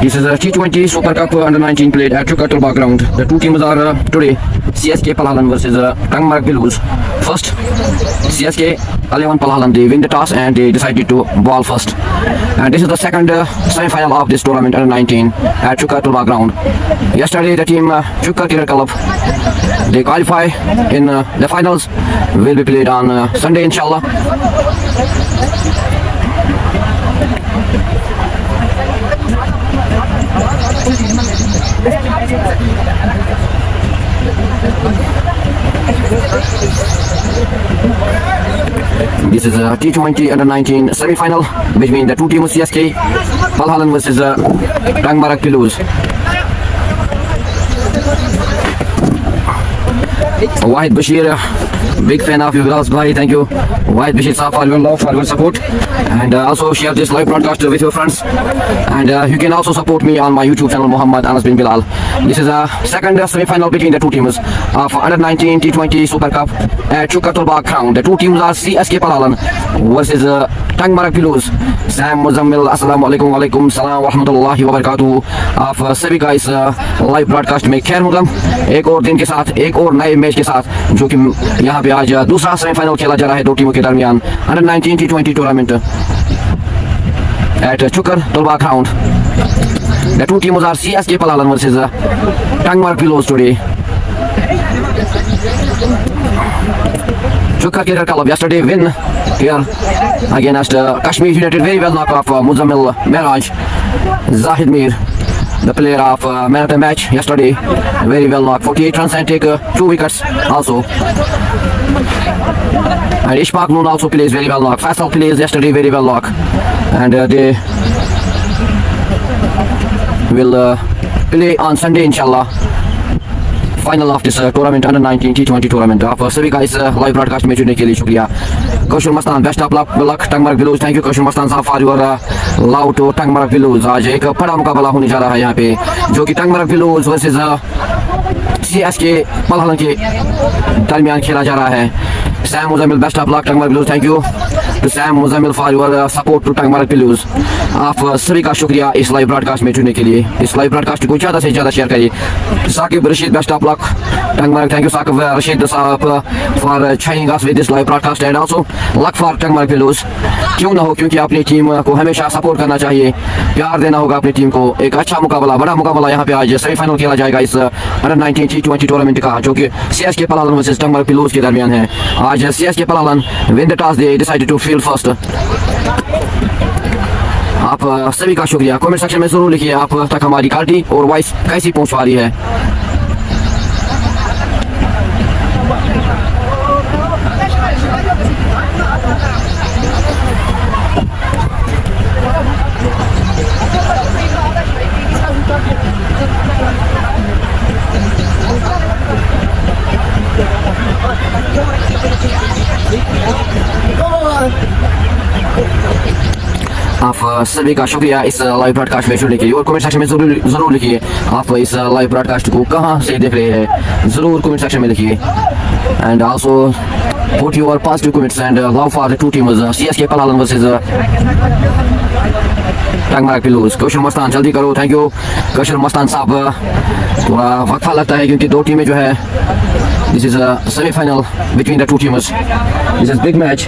This is a T20 Super Cup Under-19 played at Chukatul ground. The two teams are today CSK Palhalan versus Tangmarg Blues. First, CSK 11 Palhalan, they win the toss and they decided to ball first. And this is the second semi-final of this tournament Under-19 at Chukatul ground. Yesterday, the team Chukka Cricket Club, they qualify in the finals, will be played on Sunday, inshallah. This is a T20 Under-19 semi-final between the two teams CSK Palhalan versus Tangmarg Blues. Wahid Bashir, big fan of you, Bilal bhai, thank you. Wahid Bashir sir, for your love, for your support, and also share this live broadcast with your friends. And you can also support me on my YouTube channel, Muhammad Anas bin Bilal. This is a second semi-final between the two teams of Under-19 T20 Super Cup at Chukatul ground. The two teams are CSK Palhalan versus Tangmarg Blues. Sam Muzammil, assalamu alaikum, walaikum salam wa rahmatullahi wa barakatuh. आप सभी का इस live broadcast में खैर मकदम, एक और दिन के साथ, एक और नए मैच के साथ, जो कि यहाँ पे आज दूसरा सेमीफाइनल खेला जा रहा है दो टीमों के दरमियान Under-19 T20 tournament at Chukatul ground. The two teams are CSK Palhalan versus Tangmarg Blues today. Chukka Cricket Club yesterday win here against Kashmir United. Very well knock of Muzammil Miraj. Zahid Mir, the player of man of the match yesterday. Very well knock, 48 runs and take 2 wickets also. And Ishfaq Noon also plays very well knock. Faisal plays yesterday very well knock. And they will play on Sunday inshallah. Final of this tournament Under-19 T20 tournament. आप सभी का इस live broadcast में जुड़ने के लिए शुक्रिया. Kaushal Mastan, best of luck Tangmarg Blues. Thank you Kaushal Mastan साहब for your love to Tangmarg Blues. आज एक बड़ा मुकाबला होने जा रहा है यहाँ पे, जो कि Tangmarg Blues versus CSK Palhalan के दरमियान खेला जा रहा है. Sam Muzammil, best of luck Tangmarg Blues. Thank you to Sam Muzammil for your support to Tangmarg Blues. आप सभी का शुक्रिया इस लाइव ब्रॉडकास्ट में जुड़ने के लिए. इस लाइव ब्रॉडकास्ट को ज़्यादा से ज़्यादा शेयर करिए. Saqib Rashid, best of luck Tangmarg. Thank you Sakib Rashid साहब for joining us with this live broadcast and also luck for Tangmarg Blues. क्यों ना हो, क्योंकि अपनी टीम को हमेशा सपोर्ट करना चाहिए, प्यार देना होगा अपनी टीम को. एक अच्छा मुकाबला, बड़ा मुकाबला यहाँ पे आज सेमीफाइनल खेला जाएगा इस Under-19 T20 टूर्नामेंट का, जो कि CSK Palhalan versus Tangmarg Blues के दरमियान है. आज CSK Palhalan win the toss, they decided to field first. आप सभी का शुक्रिया. कमेंट सेक्शन में जरूर लिखिए आप तक हमारी क्वालिटी और वॉइस कैसी पहुंच पा रही है. आप सभी का शुक्रिया इस लाइव ब्रॉडकास्ट में जुड़ने के लिए. और कमेंट सेक्शन में जरूर लिखिए आप इस लाइव ब्रॉडकास्ट को कहाँ से देख रहे हैं, जरूर कमेंट सेक्शन में लिखिए. And also put your positive comments and love for the two teams CSK Palhalan versus Tangmarg Blues. कौशल मस्तान जल्दी करो. थैंक यू कौशल मस्तान साहब. थोड़ा वक्फा लगता है क्योंकि दो टीमें जो है, this is a semi-final between the two teams. This is big match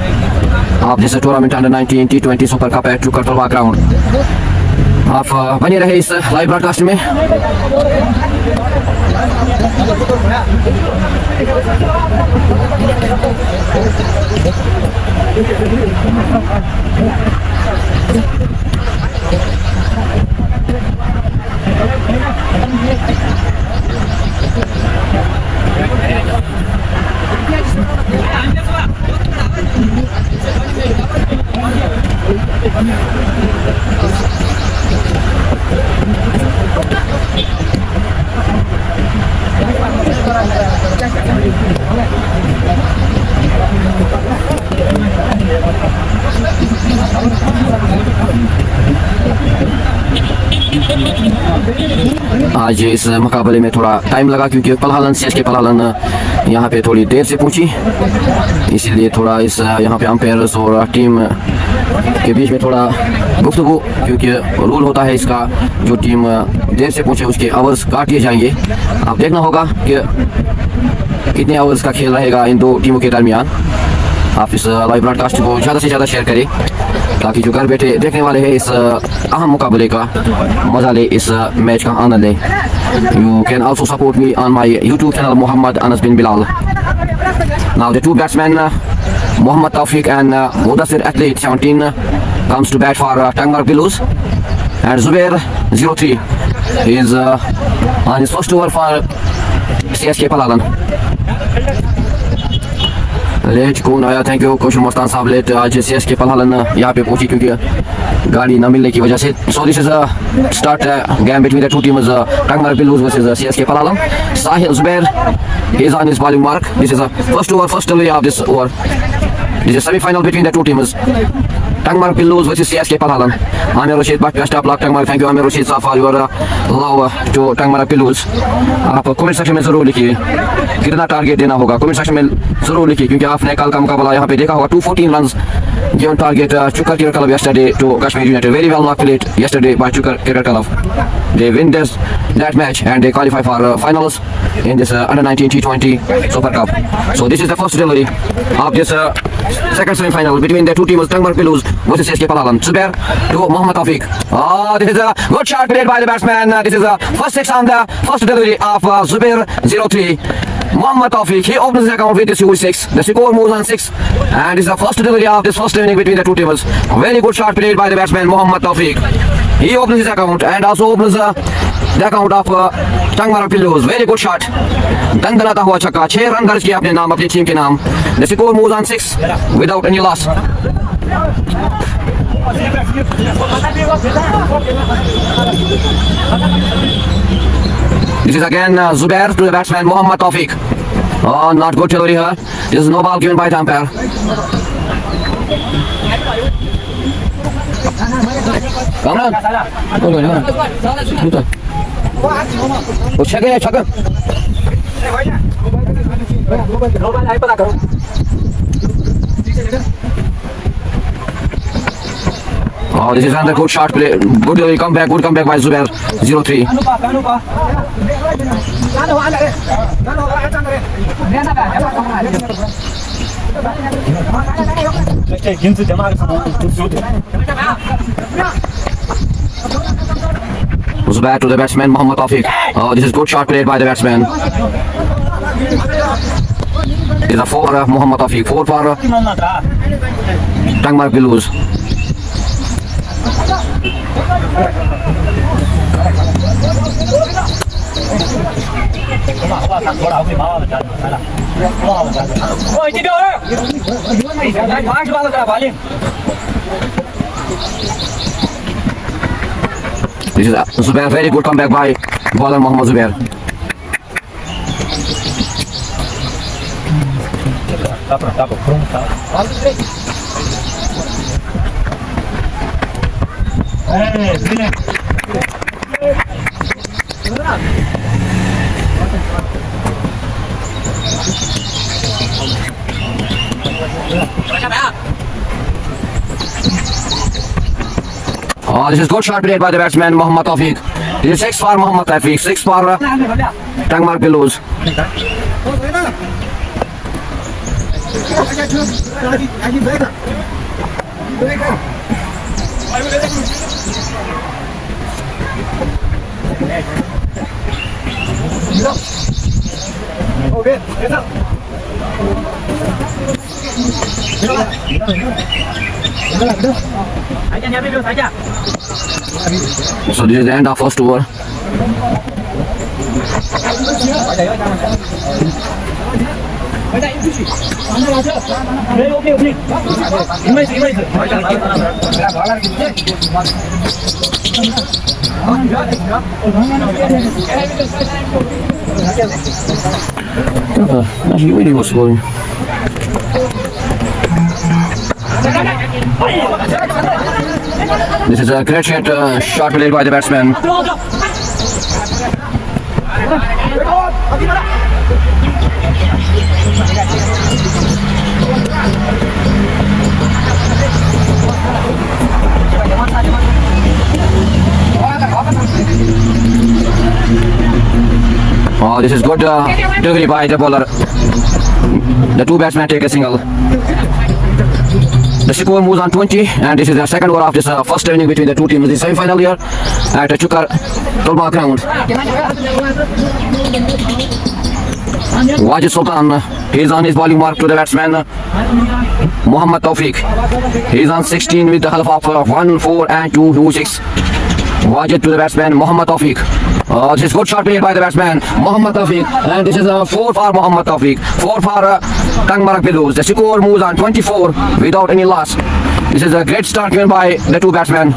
of this tournament Under-19 T20 Super Cup at Chukatul ground. आप बने रहे इस लाइव ब्रॉडकास्ट में. आज इस मुकाबले में थोड़ा टाइम लगा क्योंकि पलहालन सीएसके पलहालन यहाँ पे थोड़ी देर से पहुंची, इसीलिए थोड़ा इस यहाँ पे अंपायर्स और टीम के बीच में थोड़ा गुफ्तगू, क्योंकि रूल होता है इसका, जो टीम देर से पहुंचे उसके आवर्स काट दिए जाएंगे। अब देखना होगा कि कितने आवर्स का खेल रहेगा इन दो टीमों के दरमियान। आप इस लाइव ब्रॉडकास्ट को ज़्यादा से ज़्यादा शेयर करें ताकि जो घर बैठे देखने वाले हैं इस अहम मुकाबले का मजा ले, इस मैच का आनंद ले। You can also support me on my YouTube channel Muhammad Anas bin Bilal. Now the two batsmen Mohammad Tawfiq and Mudassir Athlete 17 comes to bat for Tangmarg Billus, and Zubair 03 is on his first over for CSK Palalan. Late कौन आया, thank you Kaushal Mastan साहब। Late आज CSK पलहालन यहाँ पे पहुंची क्योंकि गाड़ी न मिलने की वजह से। सो this is a start game between the two teams, Tangmarg Billus versus CSK Palalan. Sahil Zubair is on his bowling mark. This is a first over, first delivery of this over. This is semi-final between the two teams, Tangmarg Billus versus CSK Palalan. Amir Rashid, best of luck Tangmarg. Thank you Amir Rashid साहब for your love to Tangmarg Billus. आप comment section में जरूर लिखिए कितना target देना होगा, comment section में जरूर लिखिए, क्योंकि आपने कल का मुकाबला यहाँ पे देखा होगा। 214 runs given target Chukar Cricket Club yesterday to Kashmir United. Very well played yesterday by Chukar Cricket Club. They win that match and they qualify for finals in this under-19 T20 Super Cup. So this is the first delivery of this second semi-final between the two teams, Tangmarg Billus versus CSK Palalan. Zubair to Mohammad Tawfiq. This is a good shot played by the batsman. This is a first six on the first delivery of Zubair 03. Mohammad Tawfiq, he opens the account with this U6. The score moves on 6, and this is the first delivery of this first inning between the two teams. Very good shot played by the batsman Mohammad Tawfiq. He opens his account and also opens the account of Tangmarg Billus. Very good shot. दंदनाता हुआ छक्का, 6 run दर्ज किया अपने नाम, अपनी team के नाम. The score moves on 6 without any loss. This is again Zubair to the batsman Mohammad Tawfiq. Oh, not good delivery here. This is no ball given by the umpire. Kamran, kau ni mana? Betul. Oh, check it, check it. Oh, this is another good shot play. Good comeback by Zubair 03. Zubair to the batsman Mohammad Tawfiq. Oh, this is good shot played by the batsman. This is a 4 Mohammad Tawfiq. 4 for Tangmarg Billus. This is Zubair, very good comeback by bowler Mohammad Zubair. Oh, this is good shot played by the batsman Mohammad Tawfiq. This is 6 for Mohammad Tawfiq, 6 for Tangmarg Billus. So this is the end of first over. He really was scoring. This is a great shot played by the batsman. Oh, this is good delivery by the bowler. The two batsmen take a single. The score moves on 20, and this is the second over of this first inning between the two teams in the semi-final here at Chukar Tolba ground. Wajid Sultan, he is on his bowling mark to the batsman Muhammad Tawfiq. He is on 16 with the half of 1, 4 and 2, 2, 6. Wajid to the batsman Muhammad Tawfiq. This is good shot played by the batsman Muhammad Tawfiq, and this is a 4 for Muhammad Tawfiq, 4 for Tangmarak Bilus. The score moves on 24 without any loss. This is a great start given by the two batsmen.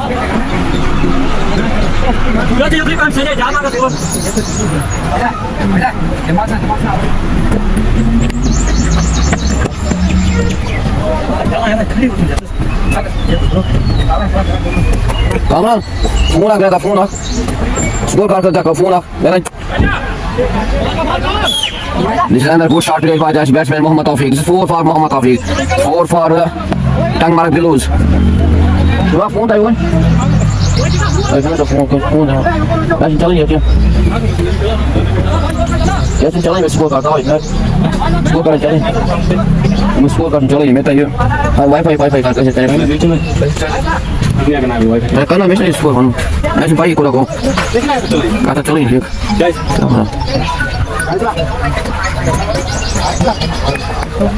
Kamran, phone gaya phone. Score card ka phone. This is another good shot played by the batsman Muhammad Tawfiq. This is 4 for Muhammad Tawfiq, 4 for Tangmarak Bilus. Shubha phone tha yon. I found the phone. I'm telling you. Yes, I'm telling you score card. Score card telling. मैं score करने चला ही मैं ताइयो wifi का कैसे चलेगा मैं करना मैं स्कोर करूँ मैं सिर्फ भाई को रखो कहाँ चला ही देख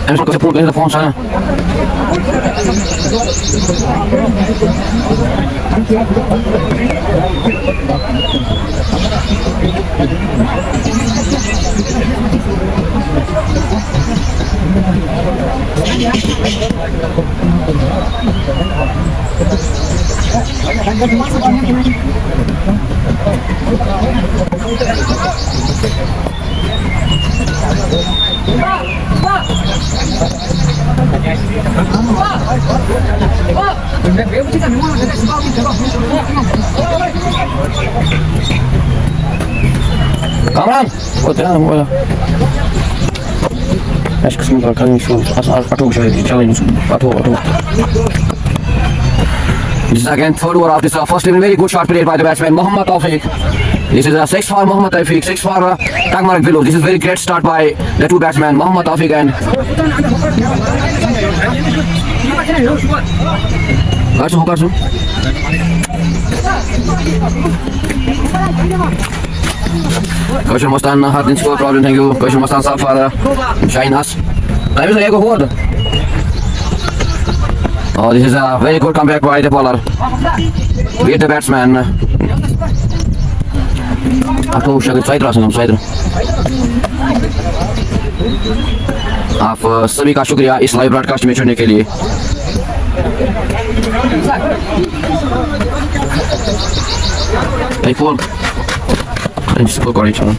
ऐसा कैसे फोन कैसे फोन सारा Kamran, kau jangan bola. Acho que se não kali show, ato challenge, ato. This is again third over of this first inning. Very good shot played by the batsman Muhammad Tawfiq. This is a 6 for Muhammad Tawfiq, 6 for Tangmarak Bilus. This is very great start by the two batsmen Muhammad Tawfiq and Karsu. Kaushal Mustan had in score problem. Thank you, Kaushal Mustan sir for joining us. Time is a go forward. Oh, this is a very good comeback by the bowler. Beat the batsman. Ato shagir side. आप सभी का शुक्रिया इस live broadcast में जुड़ने के लिए। iPhone इसको कॉल चलो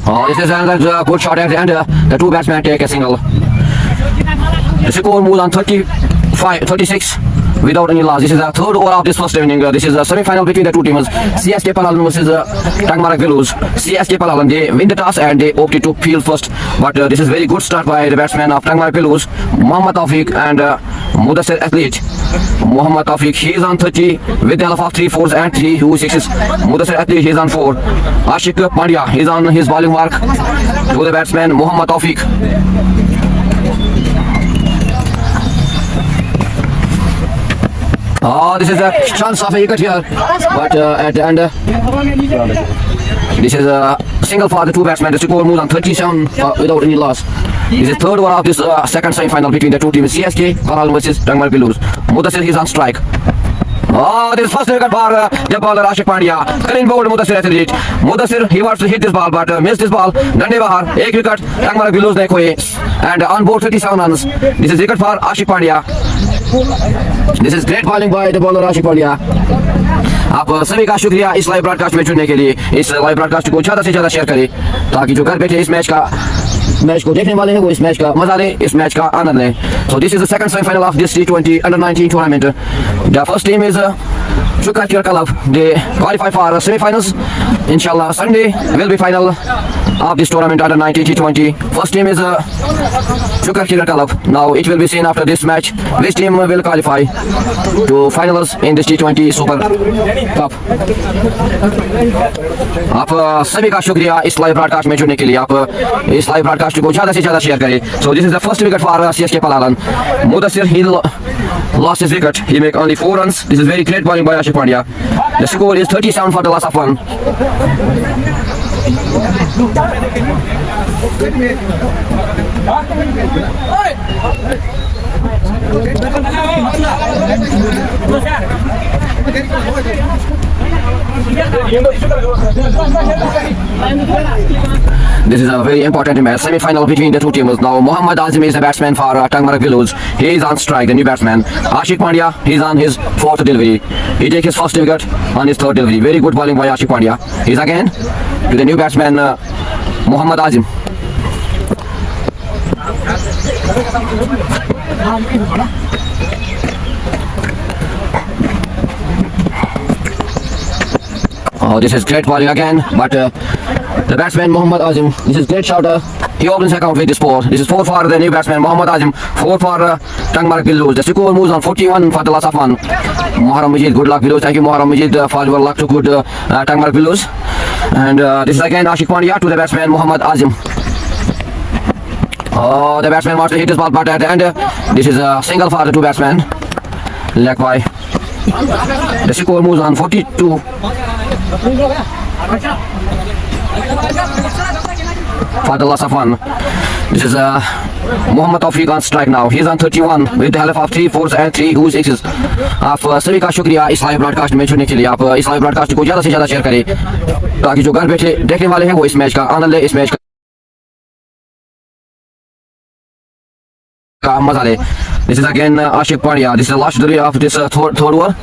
Oh, this is another good shot at the end. The two batsmen take a single. The score moves on 36 without any loss. This is the third over of this first inning. This is a semi-final between the two teams. CSK Palawan versus Tangmarak Bilus. CSK Palawan, they win the toss and they opted to field first. But this is very good start by the batsman of Tangmarak Bilus, Muhammad Tawfiq and Mudassir Athlete. Muhammad Tawfiq, he is on 30 with the help of 3 4s and 3 6s. Mudassir Athlete, he is on 4. Ashik Pandya, he is on his bowling mark to the batsman Muhammad Tawfiq. Oh, this is a chance of a wicket here, but at the end, this is a single for the two batsmen. The score moves on 37 without any loss. This is third over of this second semi-final between the two teams, CSK Palalan versus Tangmar Pillows. Mudassir is on strike. Oh, this is first wicket for the bowler Ashik Pandya. Clean bowled Mudassir at the reach. Mudassir, he wants to hit this ball but missed this ball. Dande bahar, ek wicket. Tangmar Pillows ne khoye. And on board 37 runs. This is wicket for Ashik Pandya. This is great bowling by the bowler Ashik Pandya. आप सभी का शुक्रिया इस live broadcast में जुड़ने के लिए। इस लाइव ब्रॉडकास्ट को ज़्यादा से ज़्यादा शेयर करें ताकि जो घर बैठे इस मैच को देखने वाले हैं वो इस मैच का मजा लें, इस मैच का आनंद लें। So this is the second semi-final of this T20 Under-19 tournament. The first team is Shukar Cricket Club. They qualify for semi-finals. Inshallah, Sunday will be final of this tournament Under-19 T20. First team is Shukar Cricket Club. Now it will be seen after this match which team will qualify to finals in this T20 Super Cup. आप सभी का शुक्रिया इस live broadcast में जुड़ने के लिए। आप इस लाइव ब्रॉडकास्ट को ज़्यादा से ज़्यादा शेयर करें। So this is the first wicket for CSK Palalan. Mudassir, he lost his wicket. He make only 4 runs. This is very great bowling by Ashik Pandya. The score is 37 for the loss of 1. This is a very important match, semi-final between the two teams. Now Mohammad Azim is the batsman for Tangmar Pillows. He is on strike, the new batsman. Ashik Pandya, he is on his 4th delivery. He takes his first wicket on his 3rd delivery. Very good bowling by Ashik Pandya. He is again to the new batsman Mohammad Azim. Oh, this is great bowling again, but the batsman Mohammad Azim, this is great shot. He opens account with this 4. This is 4 for the new batsman Mohammad Azim, 4 for Tangmar Pillows. The score moves on 41 for the loss of 1. Muharram Majid, good luck Pillows. Thank you Muharram Majid for your luck to good Tangmar Pillows. And this is again Ashik Pandya to the batsman Mohammad Azim. Oh, the batsman wants to hit this ball, but at the end, this is a single for the two batsmen. Leg by. The score moves on 42. For the loss of 1. This is Mohammad Tawfiq on strike now. He is on 31 with the help of 3 4s and 3 who's 6s. आप सभी का शुक्रिया इस live broadcast में जुड़ने के लिए। आप इस लाइव ब्रॉडकास्ट को ज़्यादा से ज़्यादा शेयर करें ताकि जो घर बैठे देखने वाले हैं वो इस मैच का आनंद ले, इस मैच का मजा ले। This is again Ashik Pandya. This is the last delivery of this third over.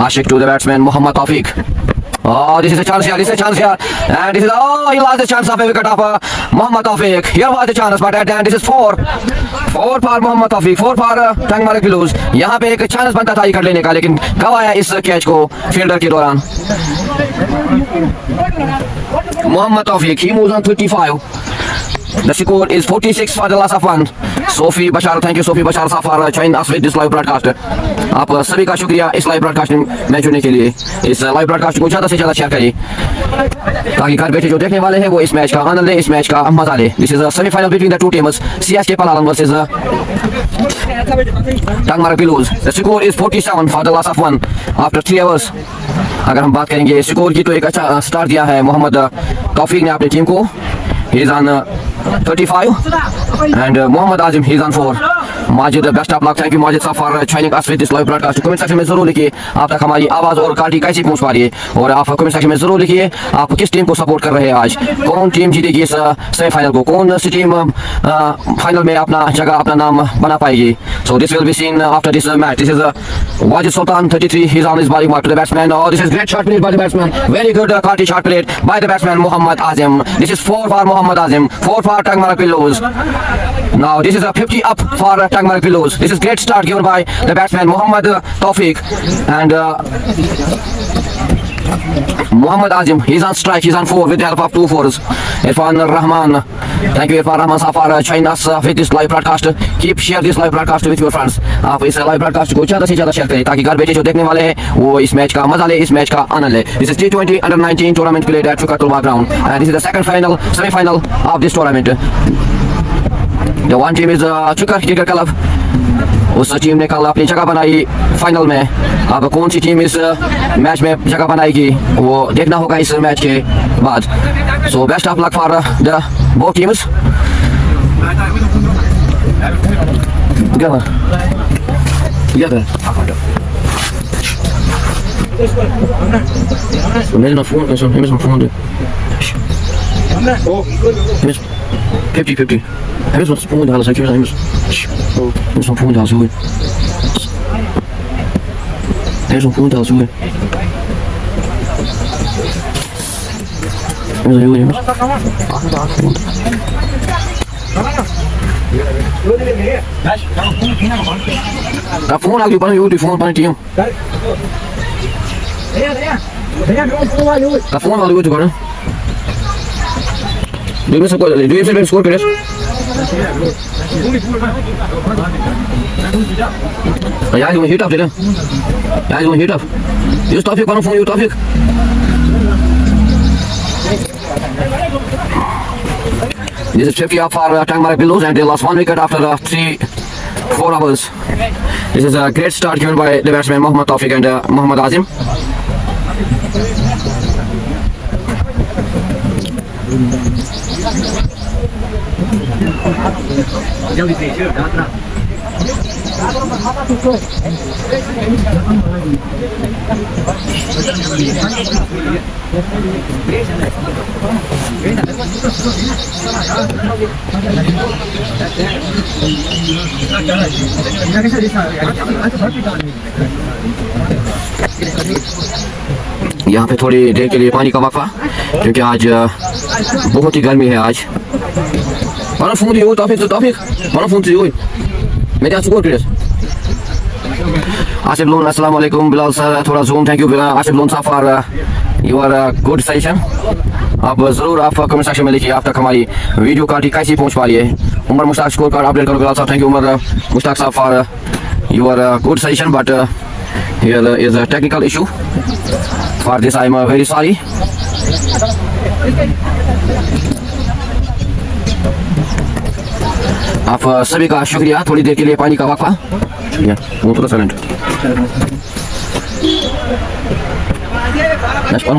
Ashik to the batsman Mohammad Tawfiq. Oh, this is a chance here, this is a chance here. And this is, oh, he lost the chance of a wicket of Mohammad Tawfiq. Here was the chance, but at the end, this is 4. 4 for Mohammad Tawfiq, 4 for Tangmar Pillows. यहाँ पे एक chance बनता था wicket लेने का, लेकिन गवाया इस catch को फील्डर के दौरान। Mohammad Tawfiq, he moves on 35. The score is 46 for the loss of 1. Sophie Bashar, thank you Sophie Bashar for joining us with this live broadcast. आप सभी का शुक्रिया इस लाइव ब्रॉडकास्ट में जुड़ने के लिए। इस लाइव ब्रॉडकास्ट को ज़्यादा से ज़्यादा शेयर करें ताकि घर बैठे जो देखने वाले हैं वो इस मैच का आनंद ले, इस मैच का मजा ले। This is a semi-final between the two teams, CSK Palalan versus Tangmar Pillows. The score is 47 for the loss of 1 after 3 hours. अगर हम बात करेंगे स्कोर की तो एक अच्छा स्टार्ट दिया है मोहम्मद तौफीक ने अपनी टीम को। He is on 35 and Mohammad Azim, he is on 4. Majid, best of luck. Thank you Majid for joining us with this live broadcast. Comment section में जरूर लिखिए आप तक हमारी आवाज़ और क्वालिटी कैसी पहुंच पा रही है, और आप कमेंट सेक्शन में जरूर लिखिए आप किस टीम को सपोर्ट कर रहे हैं आज, कौन टीम जीतेगी इस सेमीफाइनल को, कौन सी टीम फाइनल में अपना जगह अपना नाम बना पाएगी। So this will be seen after this match. This is Wajid Sultan 33. He is on his bowling mark to the batsman. Oh, this is great shot played by the batsman. Very good quality shot played by the batsman Mohammad Azim. This is 4 for Mohammad Azim, 4 for Tangmar Pillows. Now this is a 50 up for Tangmar Pillows. This is great start given by the batsman Mohammad Tawfiq and Mohammad Azim. He's on strike. He's on 4 with the help of 2 4s. Irfan Rahman. Thank you Irfan Rahman for joining us with this live broadcast. Keep share this live broadcast with your friends. आप इस live broadcast को ज़्यादा से ज़्यादा share करें ताकि घर बैठे जो देखने वाले हैं वो इस मैच का मजा ले, इस मैच का आनंद ले। This is T20 Under-19 tournament played at Chukatulba ground, and this is the second final, semi-final of this tournament. The one team is Chukar Cricket Club. उस टीम ने कल अपनी जगह बनाई फाइनल में। अब कौन सी टीम इस मैच में जगह बनाएगी वो देखना होगा इस मैच के बाद। So best of luck for the both teams. Mesmo fundo, mesmo fundo. 50-50. É mesmo fundo, elas aqui, mesmo fundo, azul. Mesmo fundo, azul. Tá fundo aqui para o YouTube, fundo para o time. Tá fundo ali agora. Do you score please? Yeah, you hit up there. Yeah, you hit up. You stop your phone, you topic. This is 50 up for Tangmar Pillows and they lost 1 wicket after 3-4 hours. This is a great start given by the batsman Mohammad Tawfiq and Mohammad Azim. यहाँ पे थोड़ी देर के लिए पानी का वक्फा क्योंकि आज बहुत ही गर्मी है आज। Mana phone you topic mana phone you मैं क्या सुकोर करें आसिफ लोन अस्सलाम वालेकुम बिलाल सर थोड़ा zoom thank you Asif loan साहब फॉर योर गुड सजेशन। आप जरूर आप कमेंट सेक्शन में लिखिए आप तक हमारी वीडियो क्वालिटी कैसी पहुंच पा रही है। Umar Mushtaq score card update करो Bilal sahab thank you Umar Mushtaq sahab for your good suggestion but here is a technical issue for this I am very sorry। आप सभी का शुक्रिया। थोड़ी देर के लिए पानी का वक्फा वो थोड़ा साइलेंट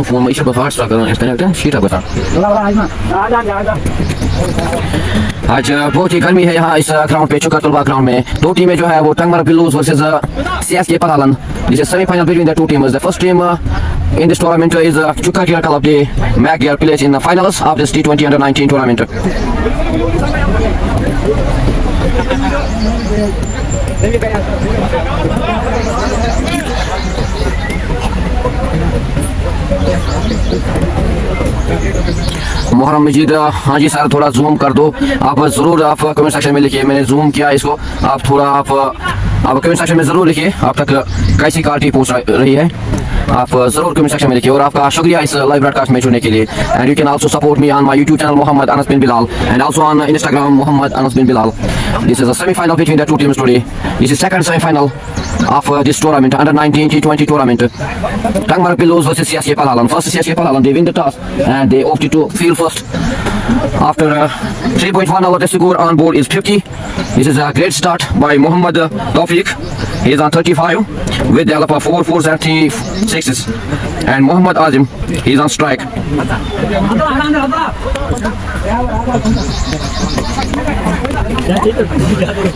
फोन में इसे बफार स्टार्ट करना इसका क्या शीट है बता। आज बहुत ही गर्मी है यहाँ इस ग्राउंड पे चुका तलबा ग्राउंड में। दो टीमें जो है वो टंगमर पिल्लोज वर्सेस CSK पलालन। This is semifinal between the two teams. The first team in this tournament is Chukka Gear Club. The Mac Gear plays in the finals of this T20 Under-19 tournament. Muharram मजीद हाँ जी sir थोड़ा zoom कर दो आप ज़रूर आप comment section में लिखिए। मैंने जूम किया इसको आप थोड़ा आप कमेंट सेक्शन में ज़रूर लिखिए आप तक कैसी क्वालिटी पहुँच रही है। आप जरूर कमेंट सेक्शन में लिखिए और आपका शुक्रिया इस लाइव ब्रॉडकास्ट में जुड़ने के लिए। And you can also support me on my YouTube channel Mohammad Anas bin Bilal and also on Instagram Mohammad Anas bin Bilal. This is a semifinal between the two teams today. This is second semifinal of this tournament Under-19 T20 tournament. Tangmar Pillows versus CSK Palalan. First CSK Palalan they win the toss and they opted to field first. After 3.1 hours the score on board is 50. This is a great start by Mohammad Tawfiq. He is on 35 with the help of 4 4s and 3 6s. And Mohammad Azim he is on strike.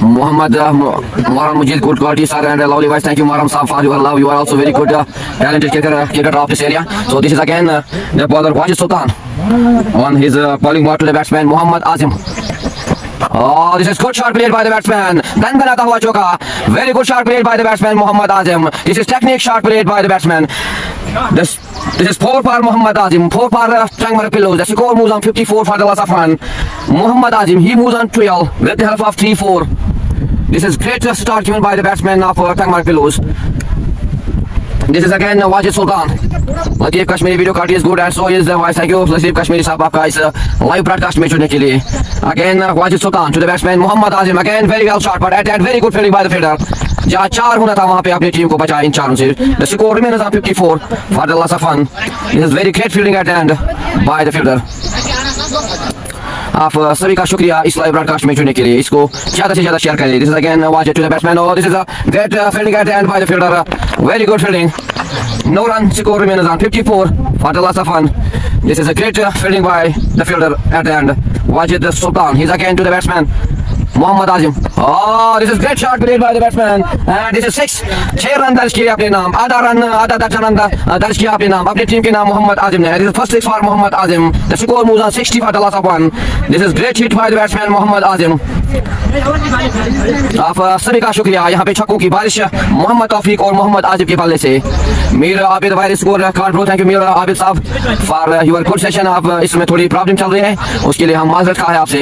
Muhammad Muhammad Mujid good quality sir and lovely voice. Thank you Muhammad Saab for your love. You are also very good talented kicker of this area. So this is again the bowler Wajid Sultan on his bowling ball to the batsman Mohammad Azim. Oh, this is good shot played by the batsman. Danganata hua chauka. Very good shot played by the batsman Mohammad Azim. This is technique shot played by the batsman. This is 4 for Mohammad Azim. 4 for Tangmar Pillows. The score moves on 54 for the loss of run. Mohammad Azim he moves on 12 with the help of 3-4. This is great start given by the batsman of Tangmar Pillows. This is again Wajid Sultan. Latif Kashmiri video quality is good and so is the voice. Thank you Latif Kashmiri साहब आपका इस live broadcast में जुड़ने के लिए. Again Wajid Sultan to the batsman Mohammad Azim. Again very well shot but at very good fielding by the fielder. जहाँ 4 होना था वहाँ पे अपनी टीम को बचाया इन 4 से. The score remains on 54 for the loss of 1. This is very great fielding at the end by the fielder. आप सभी का शुक्रिया इस लाइव ब्रॉडकास्ट में जुड़ने के लिए। इसको ज्यादा से ज्यादा शेयर करें। This is again watch to the batsman और this is a great fielding at the end by the fielder, very good fielding. No run score remains on 54 for the loss of one. This is a great fielding by the fielder at the end. Wajid Sultan. He's again to the batsman Mohammad Azim. Oh, this is great shot played by the batsman. And this is 6 run दर्ज किए अपने नाम, आधा दर्जन दर्ज किया अपने नाम, अपनी टीम के नाम मोहम्मद आजिम ने. This is first 6 for Mohammad Azim. The score moves on 60 for the loss of one. This is great hit by the batsman Mohammad Azim. आप सभी का शुक्रिया. यहाँ पे छक्कों की बारिश मोहम्मद तौफीक और मोहम्मद आजिम के बल्ले से. Mir Abid virus score card bro. Thank you Mir Abid साहब फॉर योर गुड सेशन. आप इसमें थोड़ी प्रॉब्लम चल रही है, उसके लिए हम माजरत खा है आपसे.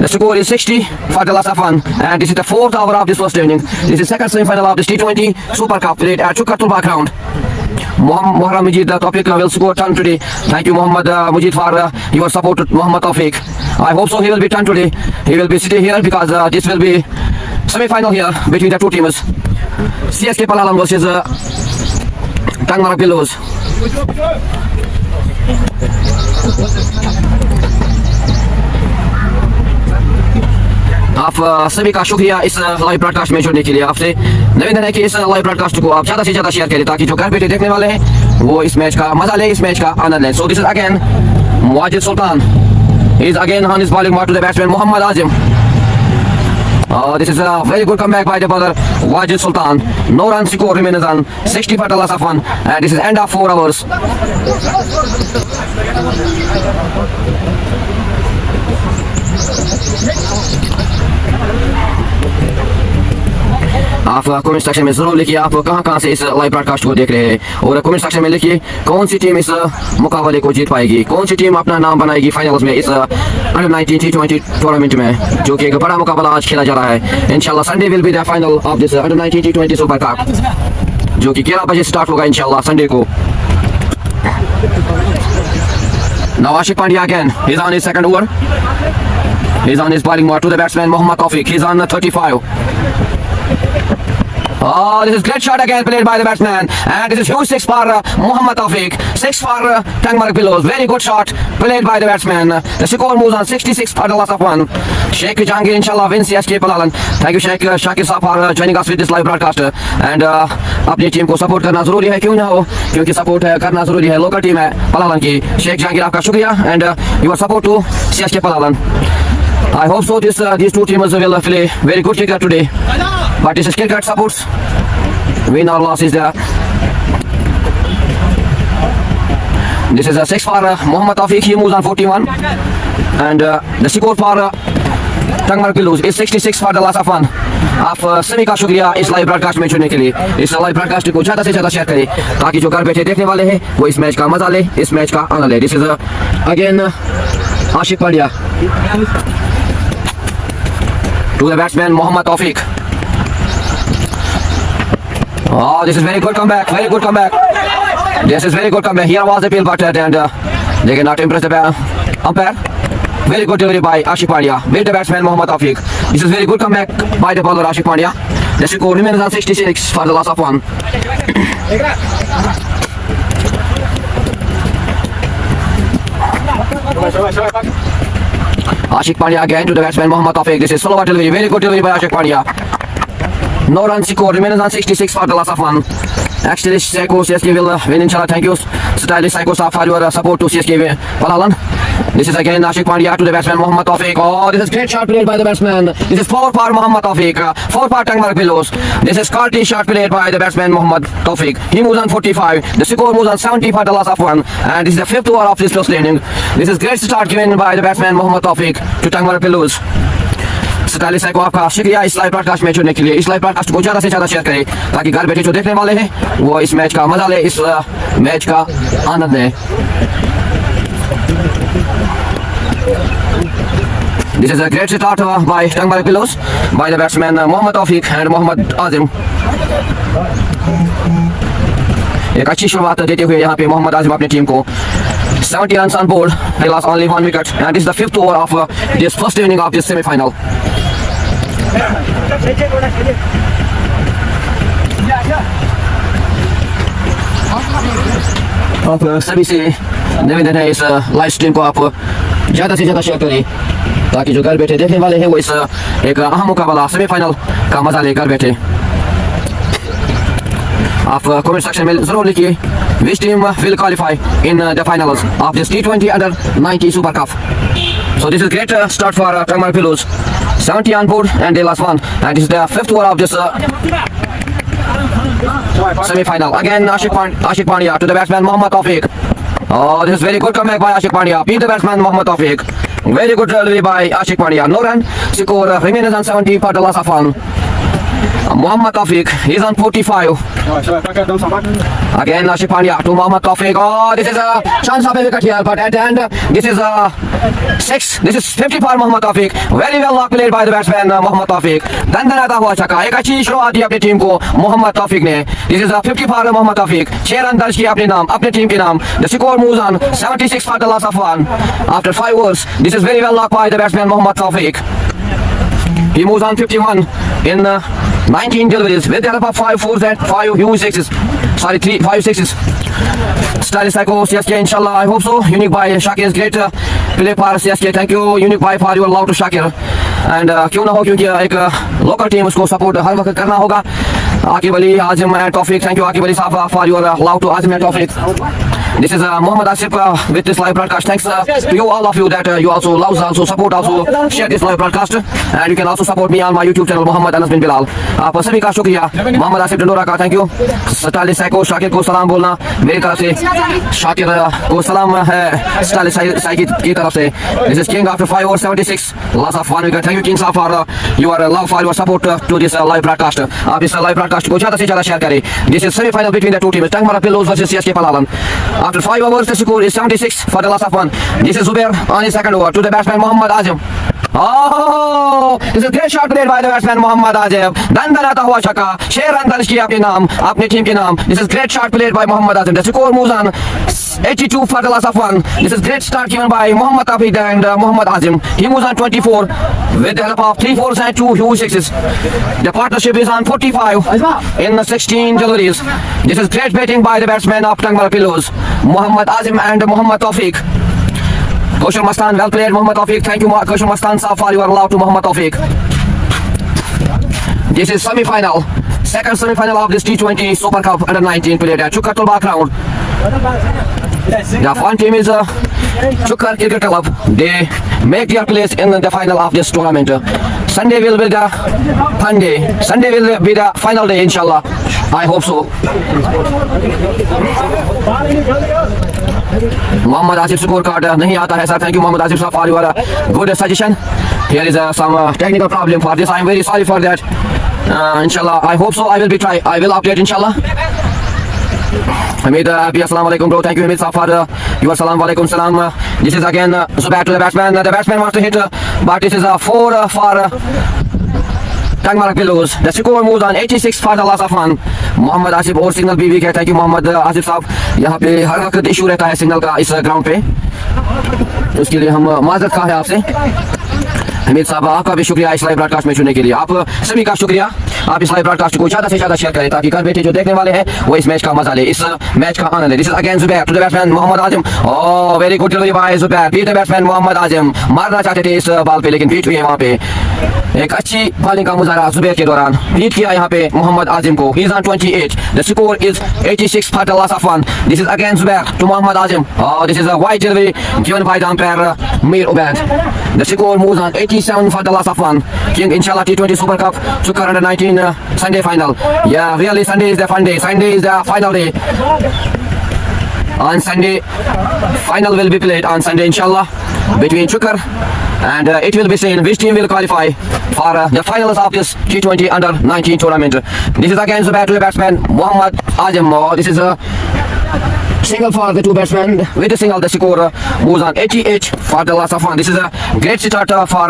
The score is 60 for the loss of one, and this is the 4th over of this first inning. This is second semi-final of this T20 Super Cup played at Chukatul ground. Muhammad Mujid Tawfiq will score turn today. Thank you Muhammad Mujid for your support to Muhammad Tawfiq. I hope so he will be turn today. He will be sitting here because this will be semi-final here between the two teams. CSK Palalan versus Tangmarak Pillows. आप सभी का शुक्रिया इस live broadcast में जुड़ने के लिए. आपसे निवेदन है कि इस लाइव ब्रॉडकास्ट को आप ज्यादा से ज्यादा शेयर करें ताकि जो घर बैठे देखने वाले हैं वो इस मैच का मजा ले, इस मैच का आनंद लें. So this is again Wajid Sultan. He is again on his bowling mark to the batsman Mohammad Azim. This is a very good comeback by the bowler Wajid Sultan. No run score remains on 60 for the loss of one, and this is end of 4 hours. आप comment section में जरूर लिखिए आप कहां से इस live broadcast को देख रहे हैं, और कमेंट सेक्शन में लिखिए कौन सी टीम इस मुकाबले को जीत पाएगी, कौन सी टीम अपना नाम बनाएगी फाइनल्स में इस अंडर 19 T20 टूर्नामेंट में, जो कि एक बड़ा मुकाबला आज खेला जा रहा है. इंशाल्लाह Sunday will be the final of this under 19 T20 super cup, जो कि 11 बजे स्टार्ट होगा इंशाल्लाह संडे को. Now Ashik Pandya again. He's on his second over. He's on his bowling mark to the batsman Mohammad Tawfiq. He's on 35. Oh, this is great shot again played by the batsman, and this is huge 6 for Mohammad Tawfiq. 6 for Tangmarak Pillows. Very good shot played by the batsman. The score moves on 66 for the loss of one. Sheikh Jahangir inshallah wins CSK Palalan. Thank you Sheikh Shakir Saab for joining us with this live broadcast. And अपनी team को support करना जरूरी है, क्यों ना हो, क्योंकि support करना जरूरी है. लोकल टीम है पलालन की. शेख जहांगीर आपका शुक्रिया and your support to CSK Palalan. I hope so these two teams will play very good cricket today. But this is cricket supports. Win or loss is there. This is a 6 for Mohammad Tawfiq. He moves on 41. And the score for Tangmarak Pillows is 66 for the loss of one. आप सभी का शुक्रिया इस live broadcast में जुड़ने के लिए. इस लाइव ब्रॉडकास्ट को ज्यादा से ज्यादा शेयर करें ताकि जो घर बैठे देखने वाले हैं वो इस मैच का मजा ले, इस मैच का आनंद ले. This is again Ashiq Pandya to the batsman Mohammad Tawfiq. Oh, this is very good comeback. Very good comeback. This is very good comeback. Here was the appeal button and they cannot impress the umpire. Very good delivery by Ashik Pandya with the batsman Mohammad Tawfiq. This is very good comeback by the bowler Ashik Pandya. The score remains on 66 for the loss of one. Ashik Pandya again to the batsman Mohammad Tawfiq. This is slow delivery. Very good delivery by Ashik Pandya. No run score remains on 66 for the loss of one. Actually, Psycho CSK will win inshallah. Thank you, Stylish Psycho Saab, for your support to CSK Palalan. This is again Ashik Pandya to the batsman Mohammad Tawfiq. Oh, this is great shot played by the batsman. This is 4 for Mohammad Tawfiq. 4 for Tangmarak Pillows. This is quality shot played by the batsman Mohammad Tawfiq. He moves on 45. The score moves on 70 for the loss of one. And this is the 5th over of this first inning. This is great start given by the batsman Mohammad Tawfiq to Tangmarak Pillows. Stylish को आपका शुक्रिया इस live broadcast में जुड़ने के लिए. इस live broadcast को ज्यादा से ज्यादा शेयर करें ताकि घर बैठे जो देखने वाले हैं वो इस मैच का मजा ले, इस मैच का आनंद ले. This is a great start by Tangmarak Pillows by the batsman Mohammad Tawfiq and Mohammad Azim. एक अच्छी शुरुआत देते हुए यहाँ पे मोहम्मद आजिम अपनी टीम को 70 runs on board. They lost only 1 wicket, and this is the 5th over of this first inning of this semi-final. आप सभी से निवेदन है इस लाइव स्ट्रीम को आप ज़्यादा से ज़्यादा शेयर करें ताकि जो घर बैठे देखने वाले हैं वो इस एक अहम मुकाबला सेमीफाइनल का मजा ले घर बैठे। आप कमेंट सेक्शन में जरूर लिखिए which team will qualify in the finals of this T20 under-19 Super Cup. So this is great start for Tangmar Pillows. 70 on board and they lost one, and this is the fifth over of this semi-final. Again Ashik Pandya to the batsman Mohammad Tawfiq. Oh, this is very good comeback by Ashik Pandya. Beat the batsman Mohammad Tawfiq. Very good delivery by Ashik Pandya. No run. Score remains on 70 for the loss of one. Mohammad Tawfiq is on 45. Again Ashik Pandya to Mohammad Tawfiq. Oh, this is a chance of a wicket here, but at the end this is a 6. This is 50 for Mohammad Tawfiq. Very well played by the batsman Mohammad Tawfiq. दंदनाता हुआ छक्का, एक अच्छी शुरुआत दी अपनी team को मोहम्मद तौफीक ने. This is a 50 for Mohammad Taufiq. 6 run दर्ज किए अपने नाम, अपने टीम के नाम. The score moves on 76 for the loss of one. After 5 overs, this is very well knocked by the batsman Mohammad Tawfiq. He moves on 51 in 19 deliveries with the help of 5 fours and 5 huge sixes. Sorry, 5 sixes. Stylish Psycho CSK, inshallah, I hope so. Unique by Shakir is great play for CSK. Thank you Unique by for your love to Shakir. And क्यों ना हो, क्योंकि एक local team उसको support हर वक्त करना होगा. Aqib Ali, Azim and Taufiq. Thank you Aqib Ali साहब for your love to Azim and Tawfiq. This is Muhammad Asif with this live broadcast. Thanks to you, all of you, that you also love, also support, also share this live broadcast, and you can also support me on my YouTube channel Muhammad Anas bin Bilal. आप सभी का शुक्रिया. मोहम्मद आसिफ डंडोरा का thank you. Stylish psycho Shakir को सलाम बोलना मेरी तरफ से. शाकिर को सलाम है स्टाइलिश साइकी की तरफ से. This is King after 5 over 76 loss of 1 wicket. Thank you King साहब for your love, for your support to this live broadcast. आप इस live broadcast को ज़्यादा से ज़्यादा शेयर करें. This is semi-final between the two teams. Tangmar Pillows versus CSK Palawan. After 5 overs, the score is 76 for the loss of 1. This is Zubair on his second over to the batsman Mohammad Azim. Oh, this is a great shot played by the batsman Mohammad Azim. दंदनाता हुआ छक्का, 6 run दर्ज किए अपने नाम, अपने team के नाम. This is great shot played by Mohammad Azim. The score moves on 82 for the loss of 1. This is great start given by Mohammad Tawfiq and Mohammad Azim. He moves on 24 with the help of 3 fours and 2 huge sixes. The partnership is on 45 in 16 deliveries. This is great batting by the batsmen of Tangmar Pillows, Mohammad Azim and Mohammad Tawfiq. Kaushal Mastan, well played Mohammad Tawfiq. Thank you Kaushal Mastan sir for your love to Mohammad Tawfiq. This is semi-final, second semi-final of this T20 Super Cup under-19 played at Chukkar Tulbagh ground. The fun team is Chukkar Cricket Club. They make their place in the final of this tournament. Sunday will be the fun day. Sunday will be the final day, inshallah. I hope so. Mohammad Asif scorecard नहीं आता है sir. Thank you Mohammad Asif sir for your good suggestion. Here is some technical problem for this. I am very sorry for that. Inshallah, I hope so. I will update inshallah. Hamid, assalamu alaikum bro. Thank you Hamid sir for your salam. Walaikum salam. This is again Zubair to the batsman. The batsman wants to hit, but this is a 4 for Tangmar Pillows. The score moves on 86 for the loss of 1. Mohammad Asif और signal भी week है. Thank you Mohammad Asif साहब. यहाँ पे हर वक्त issue रहता है signal का इस ग्राउंड पे, उसके लिए हम माजरत खा है आपसे. हमीद साहब आपका भी शुक्रिया इस लाइव ब्रॉडकास्ट में जुड़ने के लिए. आप सभी का शुक्रिया. आप इस लाइव ब्रॉडकास्ट को ज़्यादा से ज़्यादा शेयर करें ताकि घर बैठे जो देखने वाले हैं वो इस मैच का मजा ले, इस मैच का आनंद ले. This is again Zubair to the batsman Mohammad Azim. Oh very good delivery by Zubair. Beat the batsman Mohammad Azim. मारना चाहते थे इस बॉल पे लेकिन बीट हुई है वहाँ पे. एक अच्छी बॉलिंग का मुजाहरा जुबैर के दौरान. बीट किया यहाँ पे मोहम्मद आजिम को. He is on 28. The score is 86 for the loss of 1. This is again Zubair to Mohammad Azim. Oh this is a wide delivery given by the umpire Mir Ubaid. The score moves on 87 for the loss of 1. King inshallah T20 Super Cup Chukkar under-19 Sunday final. Yeah, really Sunday is the fun day. Sunday is the final day. On Sunday, final will be played on Sunday inshallah between Chukkar, and it will be seen which team will qualify for the finals of this T20 under-19 tournament. This is again Zubair to the batsman Mohammad Azim. This is a single for the two batsmen. With a single, the score moves on 88 for the loss of 1. This is a great start for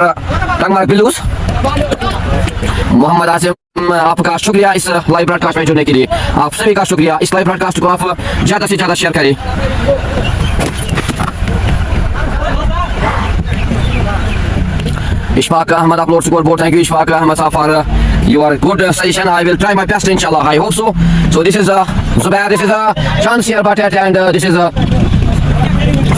Tangmar Pillows. Mohammad Asif आपका शुक्रिया इस live broadcast में जुड़ने के लिए. आप सभी का शुक्रिया. इस लाइव ब्रॉडकास्ट को आप ज़्यादा से ज़्यादा शेयर करें. Ishfaq Ahmad upload score board. Thank you Ishfaq Ahmad sahab for your good suggestion. I will try my best, inshallah. I hope so. So this is Zubair. This is a chance here, but and this is a